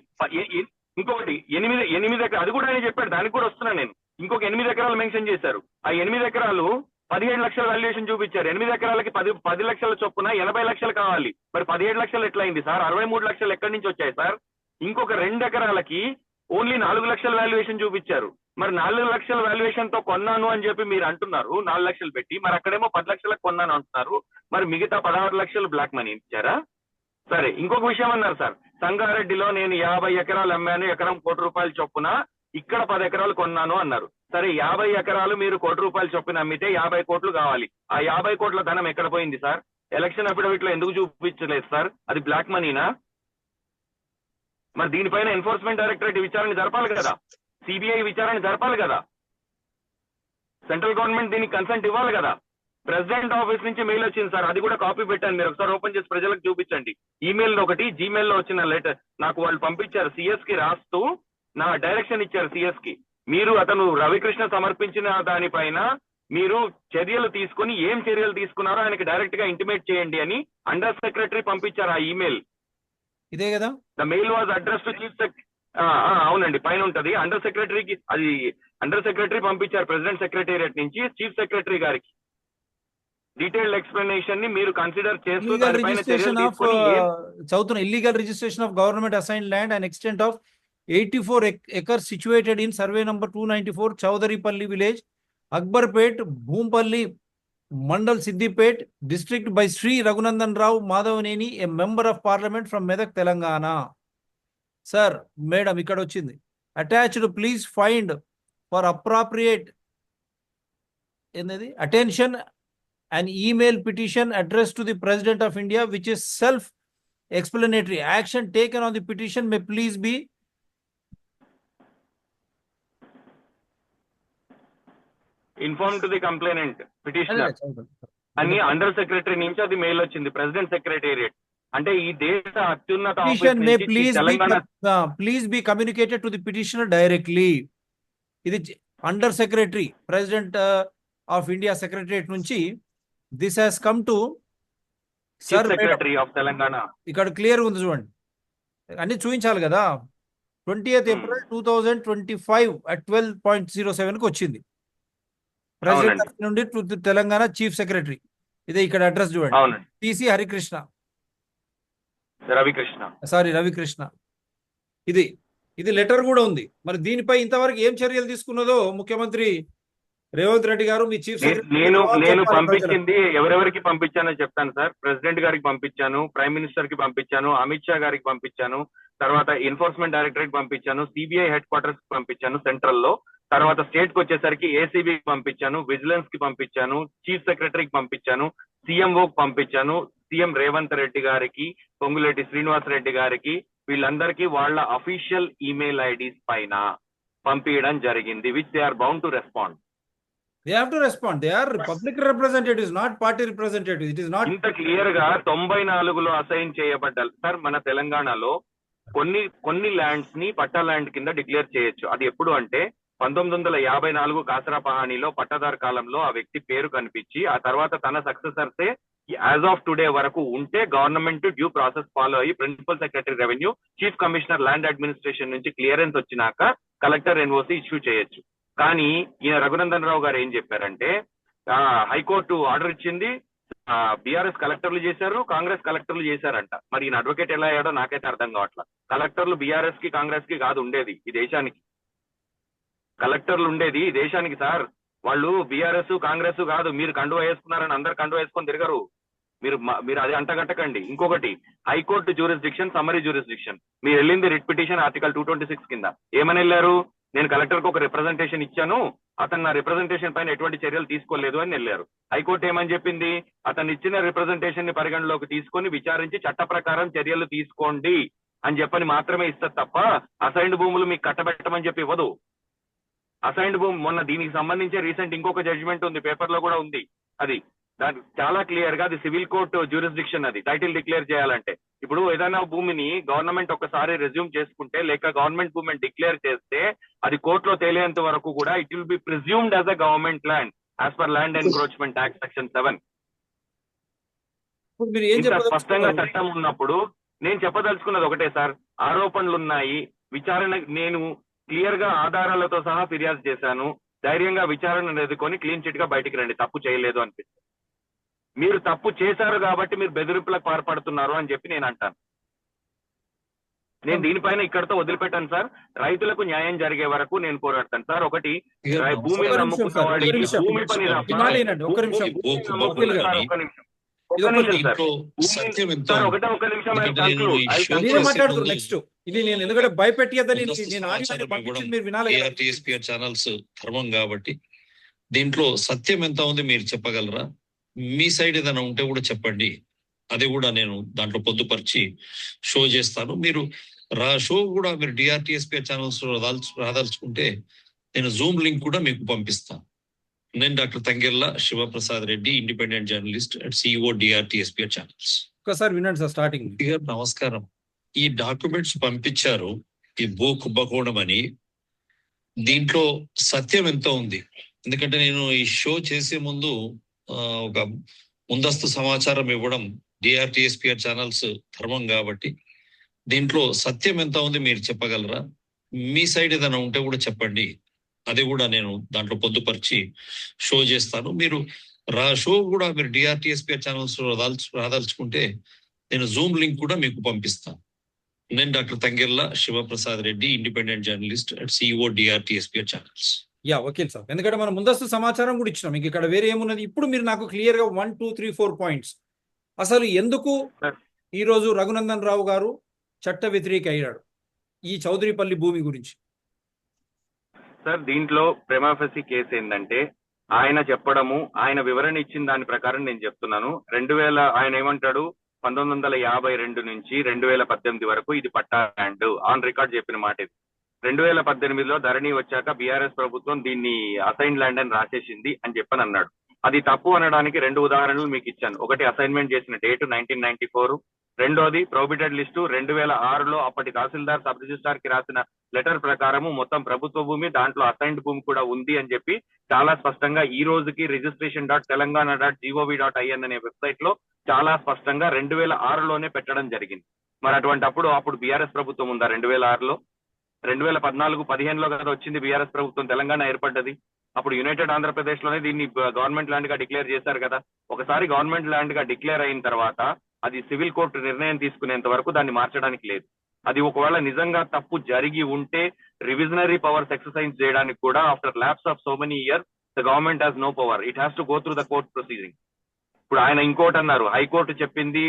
8 ఎకరాలు, అది కూడా ఆయన చెప్పాడు, దానికి కూడా వస్తున్నా నేను. ఇంకొక 8 ఎకరాలు మెన్షన్ చేశారు. ఆ 8 ఎకరాలు 17 లక్షల వాల్యుయేషన్ చూపించారు. 8 ఎకరాలకి 10 లక్షల చొప్పున 80 లక్షలు కావాలి. మరి 17 లక్షలు ఎట్లా అయింది సార్? 63 లక్షలు ఎక్కడి నుంచి వచ్చాయి సార్? ఇంకొక 2 ఎకరాలకి ఓన్లీ 4 లక్షల వాల్యుయేషన్ చూపించారు. మరి 4 లక్షల వాల్యుయేషన్ తో కొన్నాను అని చెప్పి మీరు అంటున్నారు 4 లక్షలు పెట్టి, మరి అక్కడేమో 10 లక్షలకు కొన్నాను అంటున్నారు. మరి మిగతా 16 లక్షలు బ్లాక్ మనీ ఇచ్చారా? సరే, ఇంకొక విషయం అన్నారు సార్, సంగారెడ్డిలో నేను 50 ఎకరాలు అమ్మాను, ఎకరం ₹1,00,00,000 చొప్పున, ఇక్కడ 10 ఎకరాలు కొన్నాను అన్నారు. సరే, 50 ఎకరాలు మీరు ₹1,00,00,000 చొప్పున అమ్మితే 50 కోట్లు కావాలి. ఆ 50 కోట్ల ధనం ఎక్కడ పోయింది సార్? ఎలక్షన్ అఫిడవిట్ లో ఎందుకు చూపించలేదు సార్? అది బ్లాక్ మనీనా? మరి దీనిపైన ఎన్ఫోర్స్మెంట్ డైరెక్టరేట్ విచారణ జరపాలి కదా, సిబిఐ విచారణ జరపాలి కదా, సెంట్రల్ గవర్నమెంట్ దీనికి కన్సెంట్ ఇవ్వాలి కదా. ప్రెసిడెంట్ ఆఫీస్ నుంచి మెయిల్ వచ్చింది సార్, అది కూడా కాపీ పెట్టాను, మీరు ఒకసారి ఓపెన్ చేసి ప్రజలకు చూపించండి. ఈమెయిల్ ఒకటి, జీమెయిల్ లో వచ్చిన లెటర్ నాకు వాళ్ళు పంపించారు, సిఎస్ కి రాస్తూ నా డైరెక్షన్ ఇచ్చారు సిఎస్ కి. మీరు అతను రవికృష్ణ సమర్పించిన దానిపైన మీరు చర్యలు తీసుకుని ఏం చర్యలు తీసుకున్నారో ఆయనకి డైరెక్ట్ గా ఇంటిమేట్ చేయండి అని అండర్ సెక్రటరీ పంపించారు ఆ ఈమెయిల్. ఇదే కదా? The mail was address to chief secretary. అవునండి, పైన ఉంటది. అండర్ సెక్రటరీకి, అది అండర్ సెక్రటరీ పంపించారు ప్రెసిడెంట్ సెక్రటేరియట్ నుంచి చీఫ్ సెక్రటరీ గారికి. డీటెయిల్డ్ ఎక్స్ప్లెనేషన్ ని మీరు కన్సిడర్ చేస్తూ దానిపైన చర్యలు తీసుకొని చదువుతున్న illegal registration of government assign land and extent of 84 acres situated in survey number 294 Chowdhurypalli village, Akbarpet, Bhumpalli, Mandal, Siddipet district by Sri Raghunandan Rao Madhavaneni, a member of parliament from Medak, Telangana. Sir, madam, ikkada ochindi. Attached, please find for appropriate attention an email petition addressed to the President of India, which is self-explanatory. Action taken on the petition may please be inform to the complainant petitioner అని అండర్ సెక్రటరీ నుంచి అది మెయిల్ వచ్చింది ప్రెసిడెంట్ సెక్రటేరియట్. అంటే ఈ దేశ అత్యున్నత petition may please be communicated to the petitioner directly. ఇది under secretary president of India secretariat నుంచి this has come to Sir secretary of Telangana. ఇక్కడ క్లియర్ ఉంది చూడండి, అన్ని చూపించాలి కదా. 20th April 2025 at 12:07 కి వచ్చింది ప్రెసిడెంట్ నుండి టు తెలంగాణ చీఫ్ సెక్రటరీ. ఇదే ఇక్కడ అడ్రస్ చూడండి, టిసి హరికృష్ణ, రవికృష్ణ. ఇది లెటర్ కూడా ఉంది. మరి దీనిపై ఇంతవరకు ఏం చర్యలు తీసుకున్నదో ముఖ్యమంత్రి రేవంత్ రెడ్డి గారు, మీ చీఫ్ సెక్రటరీ. నేను పంపించింది ఎవరెవరికి పంపించానో చెప్తాను సార్. ప్రెసిడెంట్ గారికి పంపించాను, ప్రైమ్ మినిస్టర్ కి పంపించాను, అమిత్ షా గారికి పంపించాను, తర్వాత ఎన్ఫోర్స్మెంట్ డైరెక్టరేట్ పంపించాను, సిబిఐ హెడ్ క్వార్టర్స్ కి పంపించాను సెంట్రల్ లో, తర్వాత స్టేట్ కి వచ్చేసరికి ఏసీబీకి పంపించాను, విజిలెన్స్ కి పంపించాను, చీఫ్ సెక్రటరీకి పంపించాను, సీఎంఓకి పంపించాను, సీఎం రేవంత్ రెడ్డి గారికి, పొంగులేటి శ్రీనివాస్ రెడ్డి గారికి, వీళ్ళందరికీ వాళ్ళ అఫీషియల్ ఈమెయిల్ ఐడీస్ పైన పంపించడం జరిగింది, which they are bound to respond. They have to respond. They are public representatives, not party representatives. It is not. ఇంత క్లియర్ గా 94లో అసైన్ చేయబడ్డారు సార్. మన తెలంగాణలో కొన్ని ల్యాండ్స్ ని పట్టా ల్యాండ్ కింద డిక్లేర్ చేయొచ్చు. అది ఎప్పుడు అంటే 1954 కాసరా పహానీలో పట్టాదారు కాలంలో ఆ వ్యక్తి పేరు కనిపించి ఆ తర్వాత తన సక్సెసర్సే యాజ్ ఆఫ్ టుడే వరకు ఉంటే గవర్నమెంట్ డ్యూ ప్రాసెస్ ఫాలో అయ్యి principal secretary revenue, chief commissioner land administration నుంచి క్లియరెన్స్ వచ్చినాక కలెక్టర్ ఎన్ఓసి ఇష్యూ చేయొచ్చు. కానీ ఈయన రఘునందన్ రావు గారు ఏం చెప్పారంటే, హైకోర్టు ఆర్డర్ ఇచ్చింది, బీఆర్ఎస్ కలెక్టర్లు చేశారు, కాంగ్రెస్ కలెక్టర్లు చేశారంట. మరి ఈయన అడ్వకేట్ ఎలా అయ్యాడో నాకైతే అర్థం కావట్లా. కలెక్టర్లు బీఆర్ఎస్ కి కాంగ్రెస్ కి కాదు ఉండేది, ఈ దేశానికి కలెక్టర్లు ఉండేది ఈ దేశానికి సార్. వాళ్ళు బీఆర్ఎస్ కాంగ్రెస్ కాదు. మీరు కండువా వేసుకున్నారని అందరు కండువా వేసుకొని తిరగరు. మీరు అది అంటగట్టకండి. ఇంకొకటి, హైకోర్టు జ్యూరిస్డిక్షన్, సమ్మరీ జ్యూరిస్డిక్షన్. మీరు వెళ్ళింది రిట్ పిటిషన్ ఆర్టికల్ 226 కింద. ఏమని వెళ్ళారు? నేను కలెక్టర్ కు ఒక రిప్రజెంటేషన్ ఇచ్చాను, అతను నా రిప్రజెంటేషన్ పైన ఎటువంటి చర్యలు తీసుకోలేదు అని వెళ్ళారు. హైకోర్టు ఏమని చెప్పింది? అతను ఇచ్చిన రిప్రజెంటేషన్ ని పరిగణలోకి తీసుకొని విచారించి చట్ట ప్రకారం చర్యలు తీసుకోండి అని చెప్పని మాత్రమే ఇస్తారు తప్ప అసైన్డ్ భూములు మీకు కట్టబెట్టమని చెప్పి ఇవ్వదు. అసైన్డ్ భూమి మొన్న దీనికి సంబంధించి రీసెంట్ ఇంకొక జడ్జిమెంట్ ఉంది, పేపర్ లో కూడా ఉంది. అది దాని చాలా క్లియర్ గా అది సివిల్ కోర్టు జ్యూరిస్డిక్షన్, అది టైటిల్ డిక్లేర్ చేయాలంటే. ఇప్పుడు ఏదైనా భూమిని గవర్నమెంట్ ఒకసారి రెజ్యూమ్ చేసుకుంటే లేక గవర్నమెంట్ భూమిని డిక్లేర్ చేస్తే అది కోర్టులో తేలేంత వరకు కూడా it will be presumed as a government land as per land encroachment act section 7. ఇంత స్పష్టంగా చట్టం ఉన్నప్పుడు నేను చెప్పదలుచుకున్నది ఒకటే సార్, ఆరోపణలు ఉన్నాయి, విచారణ నేను క్లియర్ గా ఆధారాలతో సహా ఫిర్యాదు చేశాను, ధైర్యంగా విచారణ ఎదుర్కొని క్లీన్ చిట్ గా బయటికి రండి, తప్పు చేయలేదు అనిపిస్తుంది. మీరు తప్పు చేశారు కాబట్టి మీరు బెదిరింపులకు పాల్పడుతున్నారు అని చెప్పి నేను అంటాను. నేను దీనిపైన ఇక్కడతో వదిలిపెట్టాను సార్. రైతులకు న్యాయం జరిగే వరకు నేను పోరాడతాను సార్. ఒకటి, భూమిని నమ్ముకున్న వాడికి భూమి పని నెక్స్ట్ ఇది నేను ఎందుకంటే భయపెట్టేదని ఛానల్స్ ధర్మం కాబట్టి దీంట్లో సత్యం ఎంత ఉంది మీరు చెప్పగలరా? మీ సైడ్ ఏదైనా ఉంటే కూడా చెప్పండి, అది కూడా నేను దాంట్లో పొందుపరిచి షో చేస్తాను. మీరు షో కూడా మీరు డిఆర్టీఎస్పీఆర్ ఛానల్స్ రాదలుచుకుంటే నేను జూమ్ లింక్ కూడా మీకు పంపిస్తాను. నేను doctor Thangella Sivaprasad Reddy, independent journalist at CEO DRTSPR channels. ఒకసారి వినండి సార్ స్టార్టింగ్. నమస్కారం. ఈ డాక్యుమెంట్స్ పంపించారు, ఈ భూ కుంభకోణం అని. దీంట్లో సత్యం ఎంత ఉంది? ఎందుకంటే నేను ఈ షో చేసే ముందు ఒక ముందస్తు సమాచారం ఇవ్వడం డిఆర్టీఎస్పీఆర్ ఛానల్స్ ధర్మం కాబట్టి దీంట్లో సత్యం ఎంత ఉంది మీరు చెప్పగలరా? మీ సైడ్ ఏదైనా ఉంటే కూడా చెప్పండి, అది కూడా నేను దాంట్లో పొందుపరిచి షో చేస్తాను. మీరు షో కూడా మీరు డిఆర్టీఎస్పీఆర్ ఛానల్స్ రాదలుచుకుంటే నేను జూమ్ లింక్ కూడా మీకు పంపిస్తాను. నేను doctor Thangella Sivaprasad Reddy, independent journalist at CEO DRTSPR channels. Okay sir, ఎందుకంటే మనం ముందస్తు సమాచారం కూడా ఇచ్చినాం, ఇంక ఇక్కడ వేరే ఏమున్నది. ఇప్పుడు మీరు నాకు క్లియర్ గా 1, 2, 3, 4 పాయింట్స్ అసలు ఎందుకు ఈ రోజు రఘునందన్ రావు గారు చట్ట వ్యతిరేక అయ్యాడు ఈ చౌదరిపల్లి భూమి గురించి? సార్, దీంట్లో ప్రైమాఫసీ కేసు ఏంటంటే ఆయన చెప్పడము, ఆయన వివరణ ఇచ్చిన దాని ప్రకారం నేను చెప్తున్నాను. ఆయన ఏమంటాడు, 1952 నుంచి 2018 వరకు ఇది పట్టా ల్యాండ్ ఆన్ రికార్డ్ చెప్పిన మాట ఇది. 2018లో ధరణి వచ్చాక బీఆర్ఎస్ ప్రభుత్వం దీన్ని అసైన్ ల్యాండ్ అని రాసేసింది అని చెప్పని అన్నాడు. అది తప్పు అనడానికి 2 ఉదాహరణలు మీకు ఇచ్చాను. ఒకటి అసైన్మెంట్ చేసిన డేట్ 1994, రెండోది ప్రొహిబిటెడ్ లిస్టు 2006లో అప్పటి తహసీల్దార్ సబ్ రిజిస్ట్రార్ కి రాసిన లెటర్ ప్రకారము మొత్తం ప్రభుత్వ భూమి, దాంట్లో అసైన్డ్ భూమి కూడా ఉంది అని చెప్పి చాలా స్పష్టంగా ఈ రోజుకి registration.telangana.gov.in అనే వెబ్సైట్ లో చాలా స్పష్టంగా 2006లోనే పెట్టడం జరిగింది. మరి అప్పుడు బీఆర్ఎస్ ప్రభుత్వం ఉందా 2006లో? 2014-15లో కదా వచ్చింది బీఆర్ఎస్ ప్రభుత్వం, తెలంగాణ ఏర్పడ్డది. అప్పుడు యునైటెడ్ ఆంధ్రప్రదేశ్ లోనే దీన్ని గవర్నమెంట్ ల్యాండ్ గా డిక్లేర్ చేశారు కదా. ఒకసారి గవర్నమెంట్ ల్యాండ్ గా డిక్లేర్ అయిన తర్వాత అది సివిల్ కోర్టు నిర్ణయం తీసుకునేంత వరకు దాన్ని మార్చడానికి లేదు. అది ఒకవేళ నిజంగా తప్పు జరిగి ఉంటే రివిజనరీ పవర్స్ ఎక్సర్సైజ్ చేయడానికి కూడా after lapse of so many years the government has no power, it has to go through the court proceeding. ఇప్పుడు ఆయన ఇంకోటి అన్నారు, హైకోర్టు చెప్పింది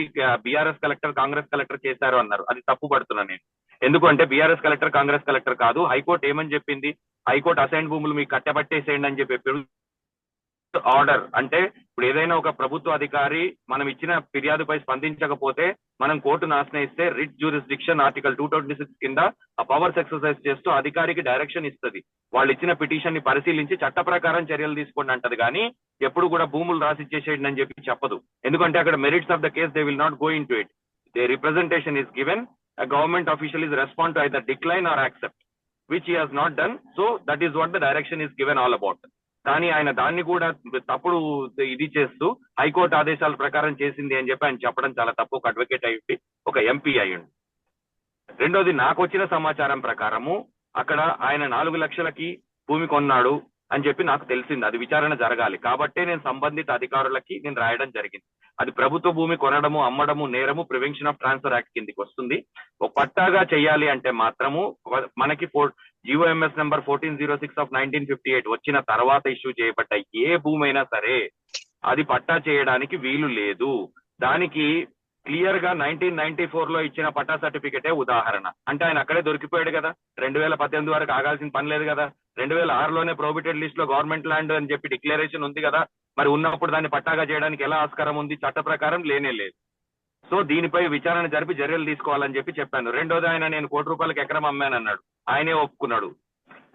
బీఆర్ఎస్ కలెక్టర్ కాంగ్రెస్ కలెక్టర్ చేశారు అన్నారు. అది తప్పు పడుతున్నా నేను. ఎందుకంటే బీఆర్ఎస్ కలెక్టర్ కాంగ్రెస్ కలెక్టర్ కాదు. హైకోర్టు ఏమని చెప్పింది? హైకోర్టు అసైన్ భూములు మీకు కట్టబట్టేసేయండి అని చెప్పి ఆర్డర్. అంటే ఇప్పుడు ఏదైనా ఒక ప్రభుత్వ అధికారి మనం ఇచ్చిన ఫిర్యాదుపై స్పందించకపోతే మనం కోర్టును ఆశ్రయిస్తే రిట్ జ్యూరిస్డిక్షన్ ఆర్టికల్ 226 కింద ఆ పవర్స్ ఎక్సర్సైజ్ చేస్తూ అధికారికి డైరెక్షన్ ఇస్తుంది. వాళ్ళు ఇచ్చిన పిటిషన్ ని పరిశీలించి చట్ట ప్రకారం చర్యలు తీసుకోండి అంటది, కానీ ఎప్పుడు కూడా భూములు రాసిచ్చేసేయండి అని చెప్పి చెప్పదు. ఎందుకంటే అక్కడ merits of the case they will not go in to it. They representation is given, a government official is respond to either decline or accept, which he has not done. So that is what the direction is given all about. కానీ ఆయన దాన్ని కూడా తప్పుడు ఇది చేస్తూ హైకోర్టు ఆదేశాల ప్రకారం చేసింది అని చెప్పి ఆయన చెప్పడం చాలా తప్పు. ఒక అడ్వకేట్ అయ్యి ఒక ఎంపీ అయ్యండి. రెండోది, నాకు వచ్చిన సమాచారం ప్రకారము అక్కడ ఆయన 4 లక్షలకి భూమి కొన్నాడు అని చెప్పి నాకు తెలిసింది. అది విచారణ జరగాలి కాబట్టే నేను సంబంధిత అధికారులకి నేను రాయడం జరిగింది. అది ప్రభుత్వ భూమి కొనడము అమ్మడము నేరము, ప్రివెన్షన్ ఆఫ్ ట్రాన్స్ఫర్ యాక్ట్ కిందికి వస్తుంది. ఒక పట్టాగా చేయాలి అంటే మాత్రము మనకి GOMS నెంబర్ 1406 ఆఫ్ 1958 వచ్చిన తర్వాత ఇష్యూ చేయబడ్డ ఏ భూమి అయినా సరే అది పట్టా చేయడానికి వీలు లేదు. దానికి క్లియర్ గా 1994 లో ఇచ్చిన పట్టా సర్టిఫికెటే ఉదాహరణ. అంటే ఆయన అక్కడే దొరికిపోయాడు కదా, 2018 వరకు ఆగాల్సిన పని లేదు కదా, 2006లోనే ప్రోహిబిటెడ్ లిస్ట్ లో గవర్నమెంట్ ల్యాండ్ అని చెప్పి డిక్లరేషన్ ఉంది కదా, మరి ఉన్నప్పుడు దాన్ని పట్టాగా చేయడానికి ఎలా ఆస్కారం ఉంది? చట్ట ప్రకారం లేనే లేదు. సో దీనిపై విచారణ జరిపి చర్యలు తీసుకోవాలని చెప్పి చెప్పాను. రెండోది, ఆయన నేను ₹1 ఎకరం అమ్మాను అన్నాడు. ఆయనే ఒప్పుకున్నాడు.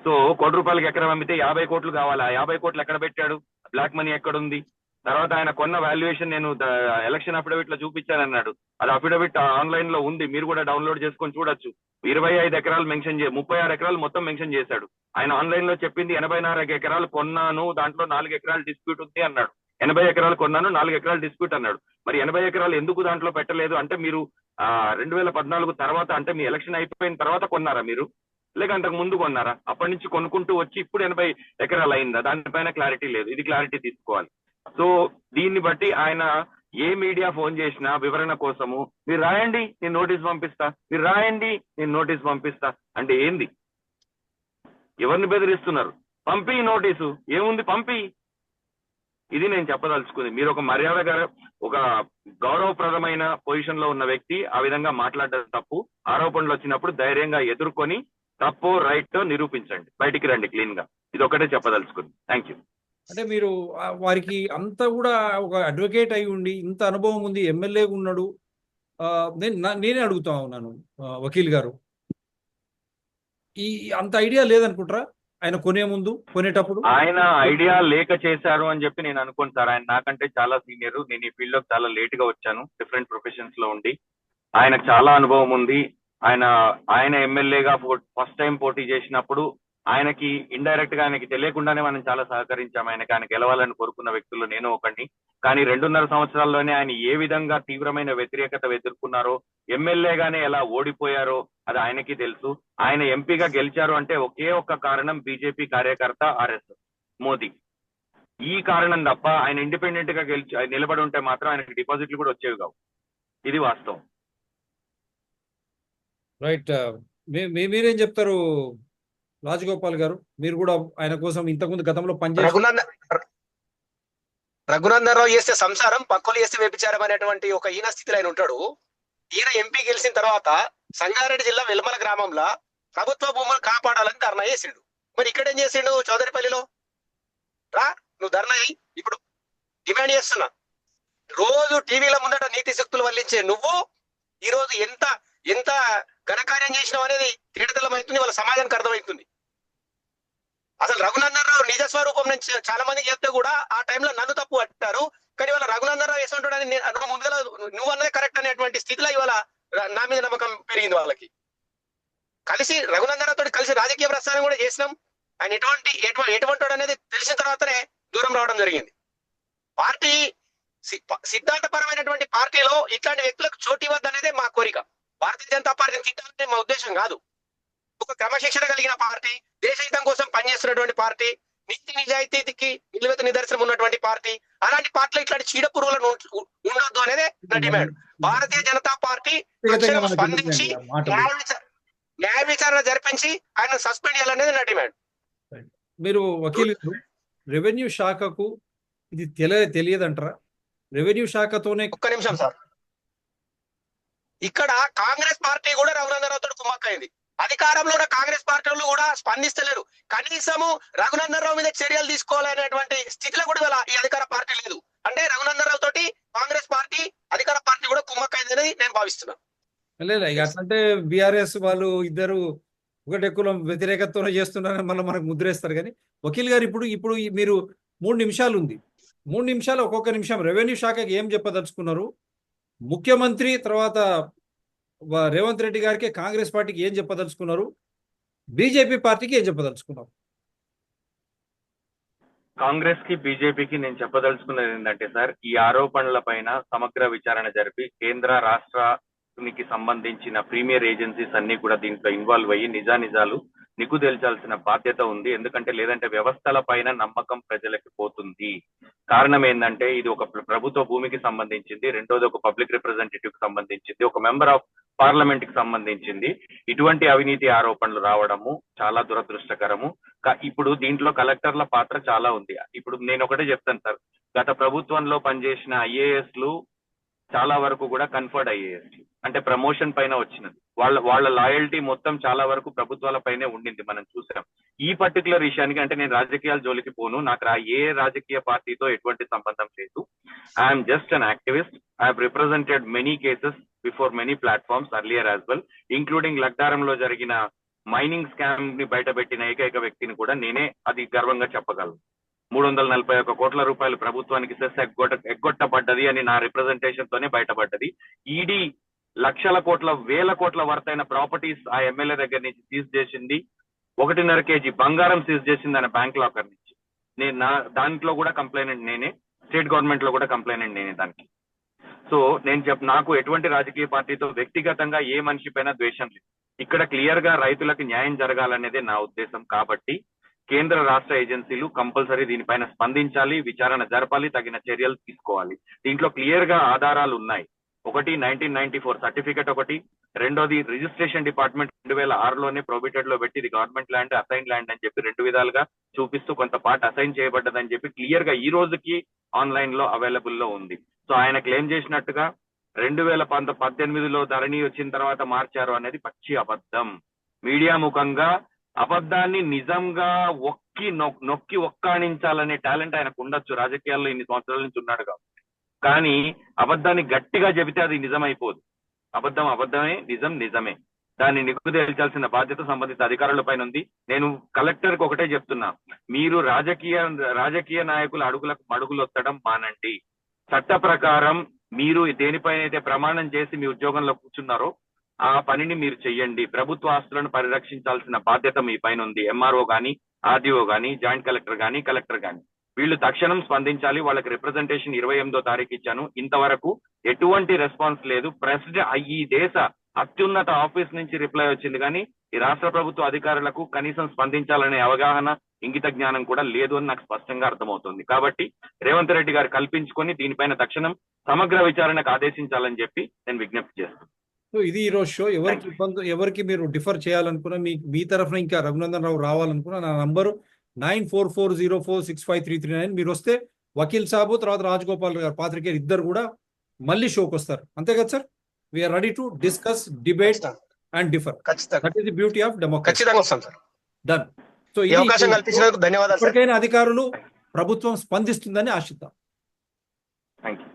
సో ₹1 ఎకరం అమ్మితే 50 కోట్లు కావాలి. ఆ 50 కోట్లు ఎక్కడ పెట్టాడు? బ్లాక్ మనీ ఎక్కడుంది? తర్వాత ఆయన కొన్న వాల్యుయేషన్ నేను ఎలక్షన్ అఫిడవిట్ లో చూపించానన్నాడు. అది అఫిడవిట్ ఆన్లైన్ లో ఉంది, మీరు కూడా డౌన్లోడ్ చేసుకొని చూడొచ్చు. 25 ఎకరాలు మెన్షన్ 36 ఎకరాలు మొత్తం మెన్షన్ చేశాడు. ఆయన ఆన్లైన్ లో చెప్పింది 84 ఎకరాలు కొన్నాను, దాంట్లో 4 ఎకరాలు డిస్ప్యూట్ ఉంది అన్నాడు. 80 ఎకరాలు కొన్నాను, 4 ఎకరాలు డిస్ప్యూట్ అన్నాడు. మరి 80 ఎకరాలు ఎందుకు దాంట్లో పెట్టలేదు అంటే, మీరు 2014 తర్వాత అంటే మీ ఎలక్షన్ అయిపోయిన తర్వాత కొన్నారా మీరు, లేక అంతకు ముందు కొన్నారా? అప్పటి నుంచి కొనుక్కుంటూ వచ్చి ఇప్పుడు 80 ఎకరాలు అయిందా? దానిపైన క్లారిటీ లేదు. ఇది క్లారిటీ తీసుకోవాలి. సో దీన్ని బట్టి ఆయన ఏ మీడియా ఫోన్ చేసినా వివరణ కోసము మీరు రాయండి నేను నోటీస్ పంపిస్తా, మీరు రాయండి నేను నోటీస్ పంపిస్తా అంటే ఏంది? ఎవరిని బెదిరిస్తున్నారు? పంపి నోటీసు, ఏముంది పంపి. ఇది నేను చెప్పదలుచుకుంది. మీరు ఒక మర్యాదగా ఒక గౌరవప్రదమైన పొజిషన్ లో ఉన్న వ్యక్తి ఆ విధంగా మాట్లాడడం తప్పు. ఆరోపణలు వచ్చినప్పుడు ధైర్యంగా ఎదుర్కొని తప్పో రైట్ నిరూపించండి, బయటికి రండి క్లీన్ గా. ఇది ఒకటే చెప్పదలుచుకుంది. Thank you. అంటే మీరు వారికి అంత కూడా ఒక అడ్వకేట్ అయి ఉండి ఇంత అనుభవం ఉంది, ఎమ్మెల్యే ఉన్నాడు. నేనే అడుగుతా ఉన్నాను వకీల్ గారు, ఈ అంత ఐడియా లేదనుకుంటారా ఆయన కొనేటప్పుడు? ఆయన ఐడియా లేక చేశారు అని చెప్పి నేను అనుకోను సార్. ఆయన నాకంటే చాలా సీనియర్. నేను ఈ ఫీల్డ్ లో చాలా లేట్ గా వచ్చాను, డిఫరెంట్ ప్రొఫెషన్స్ లో ఉండి. ఆయనకు చాలా అనుభవం ఉంది. ఆయన ఎమ్మెల్యేగా ఫస్ట్ టైం పోటీ చేసినప్పుడు ఆయనకి ఇండైరెక్ట్ గా ఆయనకి తెలియకుండానే మనం చాలా సహకరించాం. ఆయన గెలవాలని కోరుకున్న వ్యక్తుల్లో నేను ఒకడిని. కానీ 2.5 సంవత్సరాల్లోనే ఆయన ఏ విధంగా తీవ్రమైన వ్యతిరేకత ఎదుర్కొన్నారో, ఎమ్మెల్యేగానే ఎలా ఓడిపోయారో అది ఆయనకి తెలుసు. ఆయన ఎంపీగా గెలిచారు అంటే ఒకే ఒక్క కారణం, బీజేపీ కార్యకర్త RSS మోదీ. ఈ కారణం తప్ప ఆయన ఇండిపెండెంట్ గా నిలబడి ఉంటే మాత్రం ఆయనకి డిపాజిట్లు కూడా వచ్చేవి కావు. ఇది వాస్తవం. రైట్. మీరేం చెప్తారు రాజగోపాల్ గారు? మీరు కూడా ఆయన కోసం ఇంతకుముందు గతంలో పనిచేసి రఘునందన్ రావు చేస్తే సంసారం, పక్కలు చేస్తే వ్యభిచారం అనేటువంటి ఒక ఈయన స్థితిలో ఆయన ఉంటాడు. ఈయన ఎంపీ గెలిచిన తర్వాత సంగారెడ్డి జిల్లా వెల్మల గ్రామంలో ప్రభుత్వ భూములు కాపాడాలని ధర్నా చేసిండు. మరి ఇక్కడ ఏం చేసిండు? చౌదరిపల్లిలో రా నువ్వు ధర్నా అయ్యి ఇప్పుడు డిమాండ్ చేస్తున్నా. రోజు టీవీల ముందట నీతి శక్తులు వల్లించే నువ్వు ఈ రోజు ఎంత ఎంత ఘనకార్యం చేసినావు అనేది తేటతెల్లమవుతుంది, వాళ్ళ సమాజానికి అర్థమవుతుంది. అసలు రఘునందన్ రావు నిజ స్వరూపం నుంచి చాలా మంది చెప్తే కూడా ఆ టైంలో నన్ను తప్పు పట్టారు. కానీ వాళ్ళ రఘునందన్ రావు వేసుకుంటాడని నేను ముందుగా నువ్వు అన్నదే కరెక్ట్ అనేటువంటి స్థితిలో ఇవాళ నా మీద నమ్మకం పెరిగింది వాళ్ళకి. కలిసి రఘునందన్ రావు తోటి కలిసి రాజకీయ ప్రస్థానం కూడా చేసినాం. ఆయన ఎటువంటి అనేది తెలిసిన తర్వాతనే దూరం రావడం జరిగింది. పార్టీ సిద్ధాంతపరమైనటువంటి పార్టీలో ఇట్లాంటి వ్యక్తులకు చోటు ఇవ్వద్దు అనేదే మా కోరిక. భారతీయ జనతా పార్టీని తిట్టాలనే మా ఉద్దేశం కాదు. ఒక క్రమశిక్షణ కలిగిన పార్టీ, దేశహితం కోసం పనిచేస్తున్నటువంటి పార్టీ, నీతి నిజాయితీకి నిలువెత్త నిదర్శనం ఉన్నటువంటి పార్టీ. అలాంటి పార్టీలో ఇట్లాంటి చీడ పురుగులను ఉండొద్దు అనేదే నా డిమాండ్. భారతీయ జనతా పార్టీ స్పందించి న్యాయ విచారణ జరిపించి ఆయన సస్పెండ్ చేయాలనేది నా డిమాండ్. మీరు వకీలు, రెవెన్యూ శాఖకు ఇది తెలియదంటారా? రెవెన్యూ శాఖతోనే. ఒక్క నిమిషం సార్, ఇక్కడ కాంగ్రెస్ పార్టీ కూడా రఘునందన్ రావు తోటి కుమ్మక్కైంది. అధికారంలో ఉన్న కాంగ్రెస్ పార్టీలు కూడా స్పందిస్తలేరు. కనీసము రఘునందన్ రావు మీద చర్యలు తీసుకోవాలనేటువంటి స్థితిలో కూడా ఈ అధికార పార్టీ లేదు. అంటే రఘునందన్ రావు తోటి కాంగ్రెస్ పార్టీ అధికార పార్టీ కూడా కుమ్మక్కైంది అనేది నేను భావిస్తున్నాను. లేదు, అట్లంటే బీఆర్ఎస్ వాళ్ళు ఇద్దరు ఒకటే కులం వ్యతిరేకతతో చేస్తున్నారని మళ్ళీ మనకు ముద్రేస్తారు. కానీ వకీల్ గారు ఇప్పుడు మీరు 3 నిమిషాలు ఉంది, 3 నిమిషాలు ఒక్కొక్క నిమిషం రెవెన్యూ శాఖకి ఏం చెప్పదలుచుకున్నారు? ముఖ్యమంత్రి తర్వాత రేవంత్ రెడ్డి గారికి కాంగ్రెస్ పార్టీకి ఏం చెప్పదలుచుకున్నారు? బీజేపీ పార్టీకి ఏం చెప్పదలుచుకున్నారు? కాంగ్రెస్ కి బీజేపీకి నేను చెప్పదలుచుకున్నది ఏంటంటే సార్, ఈ ఆరోపణల పైన సమగ్ర విచారణ జరిపి కేంద్ర రాష్ట్రానికి సంబంధించిన ప్రీమియర్ ఏజెన్సీస్ అన్ని కూడా దీంట్లో ఇన్వాల్వ్ అయ్యి నిజానిజాలు నిగ్గు తేల్చాల్సిన బాధ్యత ఉంది. ఎందుకంటే లేదంటే వ్యవస్థల పైన నమ్మకం ప్రజలకి పోతుంది. కారణం ఏంటంటే ఇది ఒక ప్రభుత్వ భూమికి సంబంధించింది, రెండోది ఒక పబ్లిక్ రిప్రజెంటేటివ్ కి సంబంధించింది, ఒక మెంబర్ ఆఫ్ పార్లమెంట్ కి సంబంధించింది. ఇటువంటి అవినీతి ఆరోపణలు రావడము చాలా దురదృష్టకరము. ఇప్పుడు దీంట్లో కలెక్టర్ల పాత్ర చాలా ఉంది. ఇప్పుడు నేను ఒకటే చెప్తాను సార్, గత ప్రభుత్వంలో పనిచేసిన ఐఏఎస్లు చాలా వరకు కూడా కన్ఫర్డ్ ఐఏఎస్, అంటే ప్రమోషన్ పైన వచ్చినది. వాళ్ళ లాయల్టీ మొత్తం చాలా వరకు ప్రభుత్వాల పైనే ఉండింది, మనం చూసాం. ఈ పర్టికులర్ విషయానికి అంటే నేను రాజకీయాల జోలికి పోను, నాకు ఏ రాజకీయ పార్టీతో ఎటువంటి సంబంధం లేదు. I'm just an activist. I have represented many cases before many platforms earlier as well, including లగ్దారంలో జరిగిన మైనింగ్ స్కామ్ ని బయటపెట్టిన ఏకైక వ్యక్తిని కూడా నేనే, అది గర్వంగా చెప్పగలను. 341 కోట్ల రూపాయలు ప్రభుత్వానికి సెస్ ఎగ్గొట్టబడ్డది అని నా రిప్రజెంటేషన్ తోనే బయటపడ్డది. ఈడీ లక్షల కోట్ల వేల కోట్ల వర్తైన ప్రాపర్టీస్ ఆ ఎమ్మెల్యే దగ్గర నుంచి సీజ్ చేసింది. 1.5 kg బంగారం సీజ్ చేసింది ఆయన బ్యాంక్ లాకర్ నుంచి. దాంట్లో కూడా కంప్లైనెంట్ నేనే, స్టేట్ గవర్నమెంట్ లో కూడా కంప్లైనెంట్ నేనే దానికి. సో నేను నాకు ఎటువంటి రాజకీయ పార్టీతో వ్యక్తిగతంగా ఏ మనిషి పైన ద్వేషం లేదు. ఇక్కడ క్లియర్ గా రైతులకు న్యాయం జరగాలనేదే నా ఉద్దేశం. కాబట్టి కేంద్ర రాష్ట్ర ఏజెన్సీలు కంపల్సరీ దీనిపైన స్పందించాలి, విచారణ జరపాలి, తగిన చర్యలు తీసుకోవాలి. దీంట్లో క్లియర్ గా ఆధారాలు ఉన్నాయి. ఒకటి 1994 సర్టిఫికెట్, ఒకటి రెండోది రిజిస్ట్రేషన్ డిపార్ట్మెంట్ 2006లోనే ప్రొబిటెడ్ లో పెట్టి ఇది గవర్నమెంట్ ల్యాండ్, అసైన్ ల్యాండ్ అని చెప్పి 2 విధాలుగా చూపిస్తూ కొంత పార్ట్ అసైన్ చేయబడ్డదని చెప్పి క్లియర్ గా ఈ రోజుకి ఆన్లైన్ లో అవైలబుల్ లో ఉంది. సో ఆయన క్లెయిమ్ చేసినట్టుగా 2018లో ధరణి వచ్చిన తర్వాత మార్చారు అనేది పచ్చి అబద్ధం. మీడియా ముఖంగా అబద్ధాన్ని నిజంగా నొక్కి ఒక్కాణించాలనే టాలెంట్ ఆయనకు ఉండొచ్చు, రాజకీయాల్లో ఇన్ని సంవత్సరాల నుంచి ఉన్నాడు కాబట్టి. కానీ అబద్ధాన్ని గట్టిగా చెబితే అది నిజమైపోదు. అబద్ధం అబద్ధమే, నిజం నిజమే. దాన్ని నిగ్గు తేల్చాల్సిన బాధ్యత సంబంధిత అధికారుల పైన ఉంది. నేను కలెక్టర్ కి ఒకటే చెప్తున్నా, మీరు రాజకీయ నాయకుల అడుగులకు మడుగులొత్తడం మానండి. చట్ట ప్రకారం మీరు దేనిపైనైతే ప్రమాణం చేసి మీ ఉద్యోగంలో కూర్చున్నారో ఆ పనిని మీరు చెయ్యండి. ప్రభుత్వ ఆస్తులను పరిరక్షించాల్సిన బాధ్యత మీ పైన ఉంది. ఎంఆర్ఓ గాని, ఆర్డీఓ గాని, జాయింట్ కలెక్టర్ గాని, కలెక్టర్ గాని వీళ్ళు తక్షణం స్పందించాలి. వాళ్ళకి రిప్రజెంటేషన్ 28వ తారీఖు ఇచ్చాను. ఇంతవరకు ఎటువంటి రెస్పాన్స్ లేదు. ఈ దేశ అత్యున్నత ఆఫీస్ నుంచి రిప్లై వచ్చింది, కానీ ఈ రాష్ట్ర ప్రభుత్వ అధికారులకు కనీసం స్పందించాలనే అవగాహన, ఇంగిత జ్ఞానం కూడా లేదు అని నాకు స్పష్టంగా అర్థమవుతుంది. కాబట్టి రేవంత్ రెడ్డి గారు కల్పించుకొని దీనిపైన తక్షణం సమగ్ర విచారణకు ఆదేశించాలని చెప్పి నేను విజ్ఞప్తి చేస్తాను. సో ఇది ఈ రోజు షో. ఎవరికి మీరు డిఫర్ చేయాలనుకున్నా, మీ తరఫున ఇంకా రఘునందన్ రావు రావాలనుకున్నా, నా నంబరు 9440465339. మీరు వస్తే వకీల్ సాబు తర్వాత రాజగోపాల్ గారు పాత్రికేయులు ఇద్దరు కూడా మళ్ళీ షోకి వస్తారు. అంతే కదా sir? We are ready to discuss, debate and differ. That is the beauty of democracy. Done. So ఈ అవకాశం కల్పించినందుకు ధన్యవాదాలు. ఇప్పటికైనా అధికారులు, ప్రభుత్వం స్పందిస్తుందని ఆశిద్దాం. Thank you.